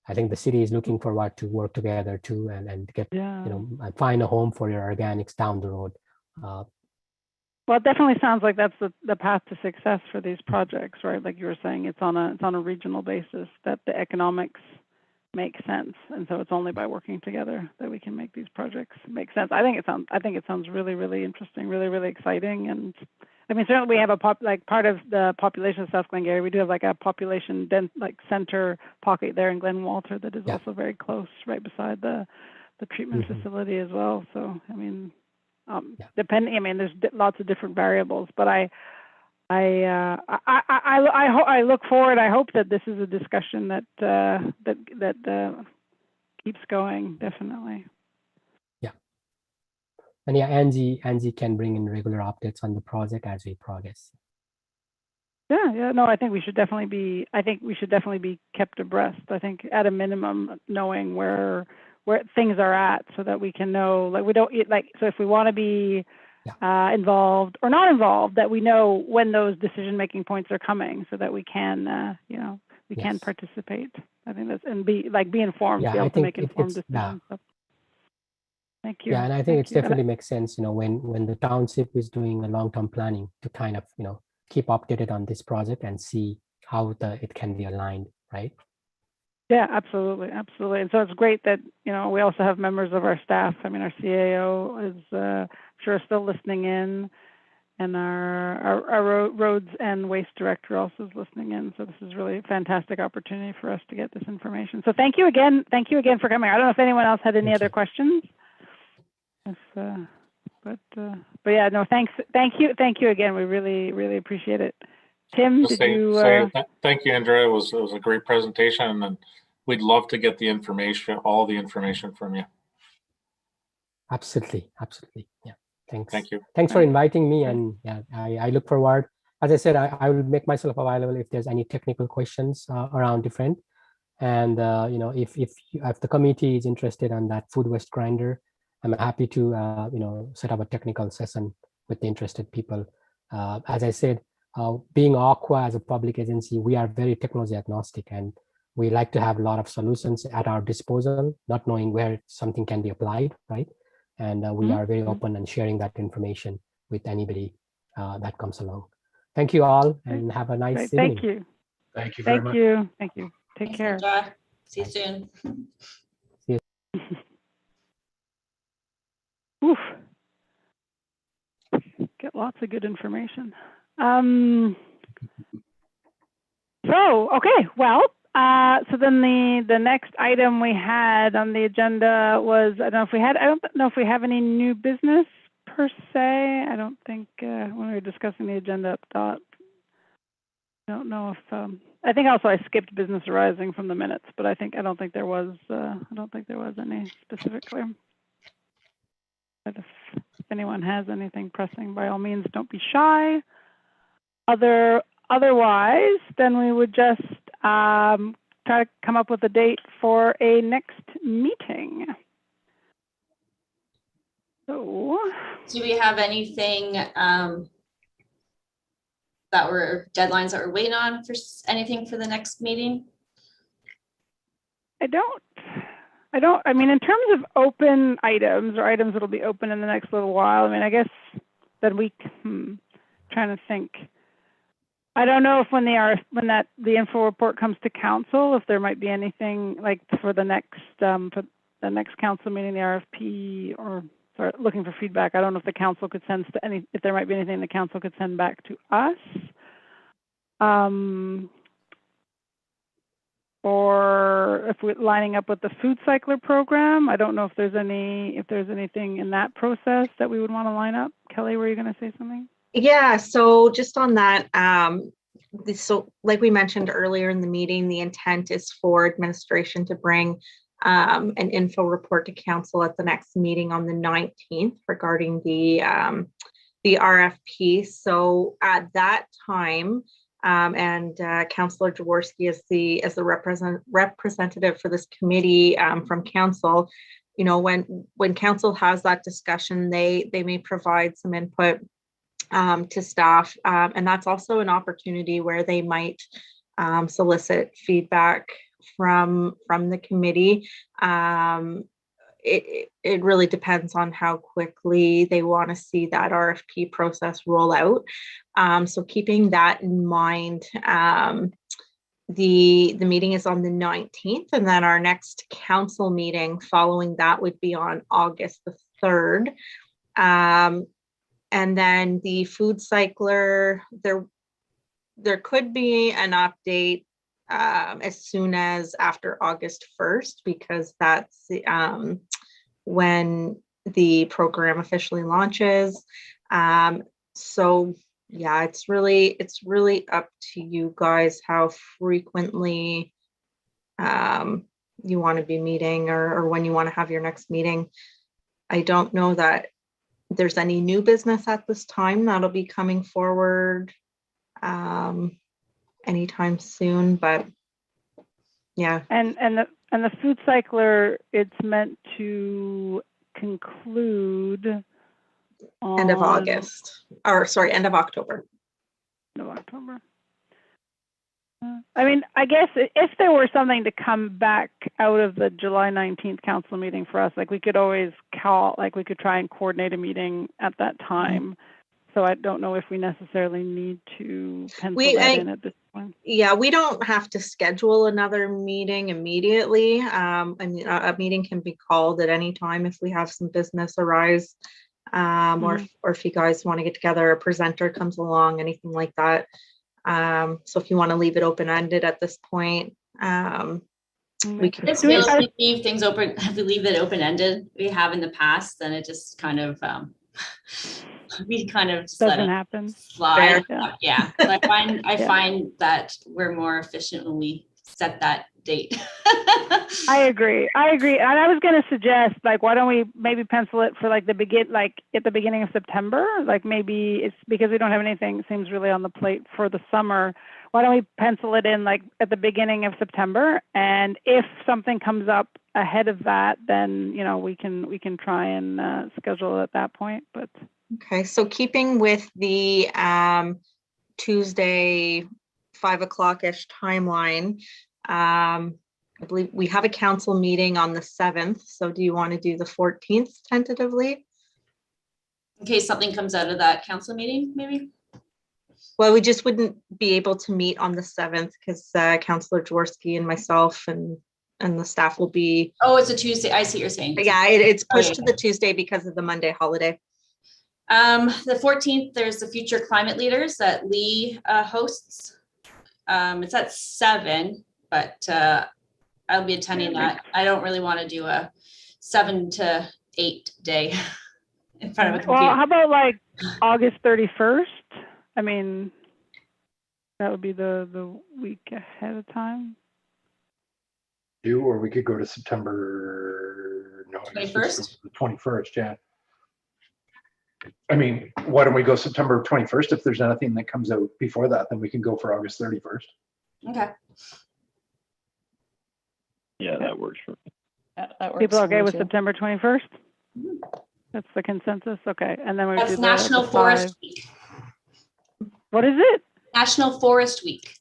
I think the city is looking forward to work together too, and get and find a home for your organics down the road. Well, it definitely sounds like that's the path to success for these projects, right? Like you were saying, it's on a regional basis that the economics make sense, and so it's only by working together that we can make these projects make sense. I think it sounds really, really interesting, really, really exciting, and I mean certainly we have part of the population of South Glengarry. We do have like a population center pocket there in Glen Walter that is also very close, right beside the treatment facility as well. So I mean. Depending, I mean, there's lots of different variables, but I look forward. I hope that this is a discussion that keeps going. Definitely. Yeah, and yeah, Angie can bring in regular updates on the project as we progress. Yeah. No, I think we should definitely be. I think we should definitely be kept abreast. I think at a minimum, knowing where things are at, so that we can know, like we don't so if we want to be involved or not involved, that we know when those decision-making points are coming, so that we can we can participate. I think that's, and be informed, be able to make informed decisions. So, thank you. Yeah, and I think it definitely makes sense, when the township is doing a long-term planning, to kind of keep updated on this project and see how it can be aligned, right? Yeah, absolutely. And so it's great that, we also have members of our staff. I mean, our CAO is sure still listening in, and our roads and waste director also is listening in. So this is really a fantastic opportunity for us to get this information. So thank you again. Thank you again for coming. I don't know if anyone else had any other questions. But yeah, no, thanks. Thank you again. We really, really appreciate it. Tim, thank you, Andrea. It was a great presentation, and we'd love to get all the information from you. Absolutely. Yeah. Thanks. Thank you. Thanks for inviting me, and yeah, I look forward. As I said, I will make myself available if there's any technical questions around different. And if the committee is interested on that food waste grinder, I'm happy to set up a technical session with the interested people. As I said, being Aqua as a public agency, we are very technology agnostic, and we like to have a lot of solutions at our disposal, not knowing where something can be applied, right? And we are very open and sharing that information with anybody that comes along. Thank you all, and have a nice evening. Thank you. Thank you very much. Thank you. Take care. See you soon. See you. Oof. Get lots of good information. Okay, well, so then the next item we had on the agenda was, I don't know if we have any new business per se. I don't think when we were discussing the agenda up top. I don't know if I think also I skipped business arising from the minutes, but I don't think there was any specifically. But if anyone has anything pressing, by all means, don't be shy. Otherwise, then we would just try to come up with a date for a next meeting. So, do we have anything deadlines that we're waiting on for anything for the next meeting? I mean, in terms of open items or items that'll be open in the next little while, I mean, I guess that trying to think. I don't know if when the info report comes to council, if there might be anything like for the next council meeting, the RFP, or sorry, looking for feedback. I don't know if the council could if there might be anything the council could send back to us. Or if we're lining up with the food cycler program. I don't know if there's anything in that process that we would want to line up. Kelly, were you going to say something? Yeah, so just on that, so like we mentioned earlier in the meeting, the intent is for administration to bring an info report to council at the next meeting on the 19th regarding the RFP. So at that time, and Councillor Jaworski is the representative for this committee from council, when council has that discussion, they may provide some input to staff, and that's also an opportunity where they might solicit feedback from the committee. it really depends on how quickly they want to see that RFP process roll out. So keeping that in mind, the meeting is on the 19th, and then our next council meeting following that would be on August the 3rd. And then the food cycler, there could be an update as soon as after August 1st, because that's when the program officially launches. So yeah, it's really up to you guys how frequently you want to be meeting, or when you want to have your next meeting. I don't know that there's any new business at this time that'll be coming forward anytime soon, but yeah. And the food cycler, it's meant to conclude on End of August, or sorry, end of October. End of October. I mean, I guess if there were something to come back out of the July 19th council meeting for us, like we could always call, like we could try and coordinate a meeting at that time. So I don't know if we necessarily need to pencil that in at this point. Yeah, we don't have to schedule another meeting immediately. I mean, a meeting can be called at any time if we have some business arise, or if you guys want to get together, a presenter comes along, anything like that. So if you want to leave it open-ended at this point, we can. If we leave things open, if we leave it open-ended, we have in the past, then it just kind of we kind of just doesn't happen. Slide. Yeah. So I find that we're more efficient when we set that date. I agree. And I was going to suggest, like, why don't we maybe pencil it for like at the beginning of September? Like maybe it's because we don't have anything, it seems really on the plate for the summer. Why don't we pencil it in like at the beginning of September? And if something comes up ahead of that, then, you know, we can try and schedule it at that point. But okay, so keeping with the Tuesday 5 o'clock-ish timeline, I believe we have a council meeting on the 7th. So do you want to do the 14th tentatively? In case something comes out of that council meeting, maybe? Well, we just wouldn't be able to meet on the 7th because Councillor Jaworski and myself and the staff will be. Oh, it's a Tuesday. I see what you're saying. Yeah, it's pushed to the Tuesday because of the Monday holiday. The 14th, there's the Future Climate Leaders that Lee hosts. It's at 7, but I'll be attending that. I don't really want to do a 7 to 8 day in front of a computer. Well, how about like August 31st? I mean, that would be the week ahead of time. Or we could go to September, no, 21st? The 21st, yeah. I mean, why don't we go September 21st? If there's anything that comes out before that, then we can go for August 31st. Okay. Yeah, that works for me. That works. People for okay me with too. September 21st? That's the consensus. Okay, and then we That's do National Forest Week. What is it? National Forest Week.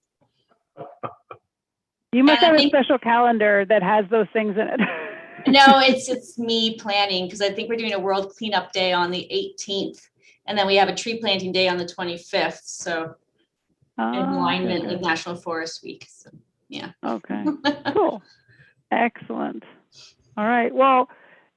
You must have a special calendar that has those things in it. No, it's me planning because I think we're doing a World Cleanup Day on the 18th, and then we have a tree planting day on the 25th. So in alignment with National Forest Week. So, yeah. Okay. Cool. Excellent. All right. Well,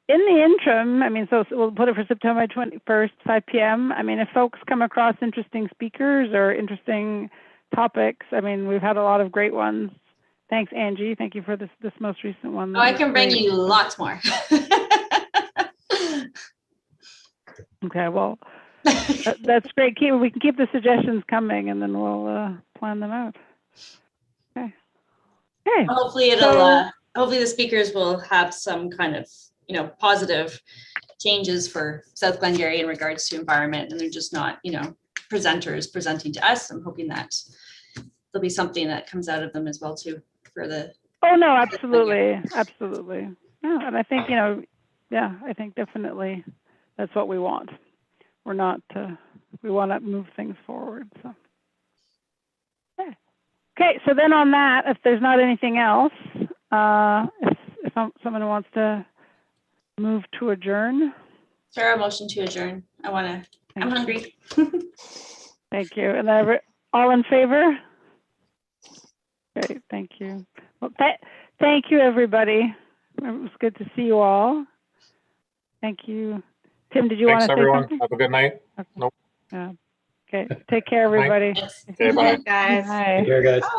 in the interim, I mean, so we'll put it for September 21st, 5 p.m. I mean, if folks come across interesting speakers or interesting topics, I mean, we've had a lot of great ones. Thanks, Angie. Thank you for this most recent one. Oh, I can bring you lots more. Okay, well, that's great. We can keep the suggestions coming, and then we'll plan them out. Okay. Okay. Hopefully hopefully the speakers will have some kind of, you know, positive changes for South Glengarry in regards to environment, and they're just not, you know, presenters presenting to us. I'm hoping that there'll be something that comes out of them as well too for the. Oh no, absolutely, absolutely. Yeah, and I think, you know, yeah, I think definitely that's what we want. We're not, we want to move things forward. So, okay. Okay. So then on that, if there's not anything else, if someone wants to move to adjourn. Sarah, motion to adjourn. I'm Thank you. hungry. Thank you. And all in favor? Great, thank you. Well, thank you, everybody. It was good to see you all. Thank you. Tim, did you want to Thanks, say everyone. something? Have a good night. Okay. Nope. Yeah. Okay, take care, Good night. everybody. Yes. Okay, bye. Guys. Bye. Take care, guys.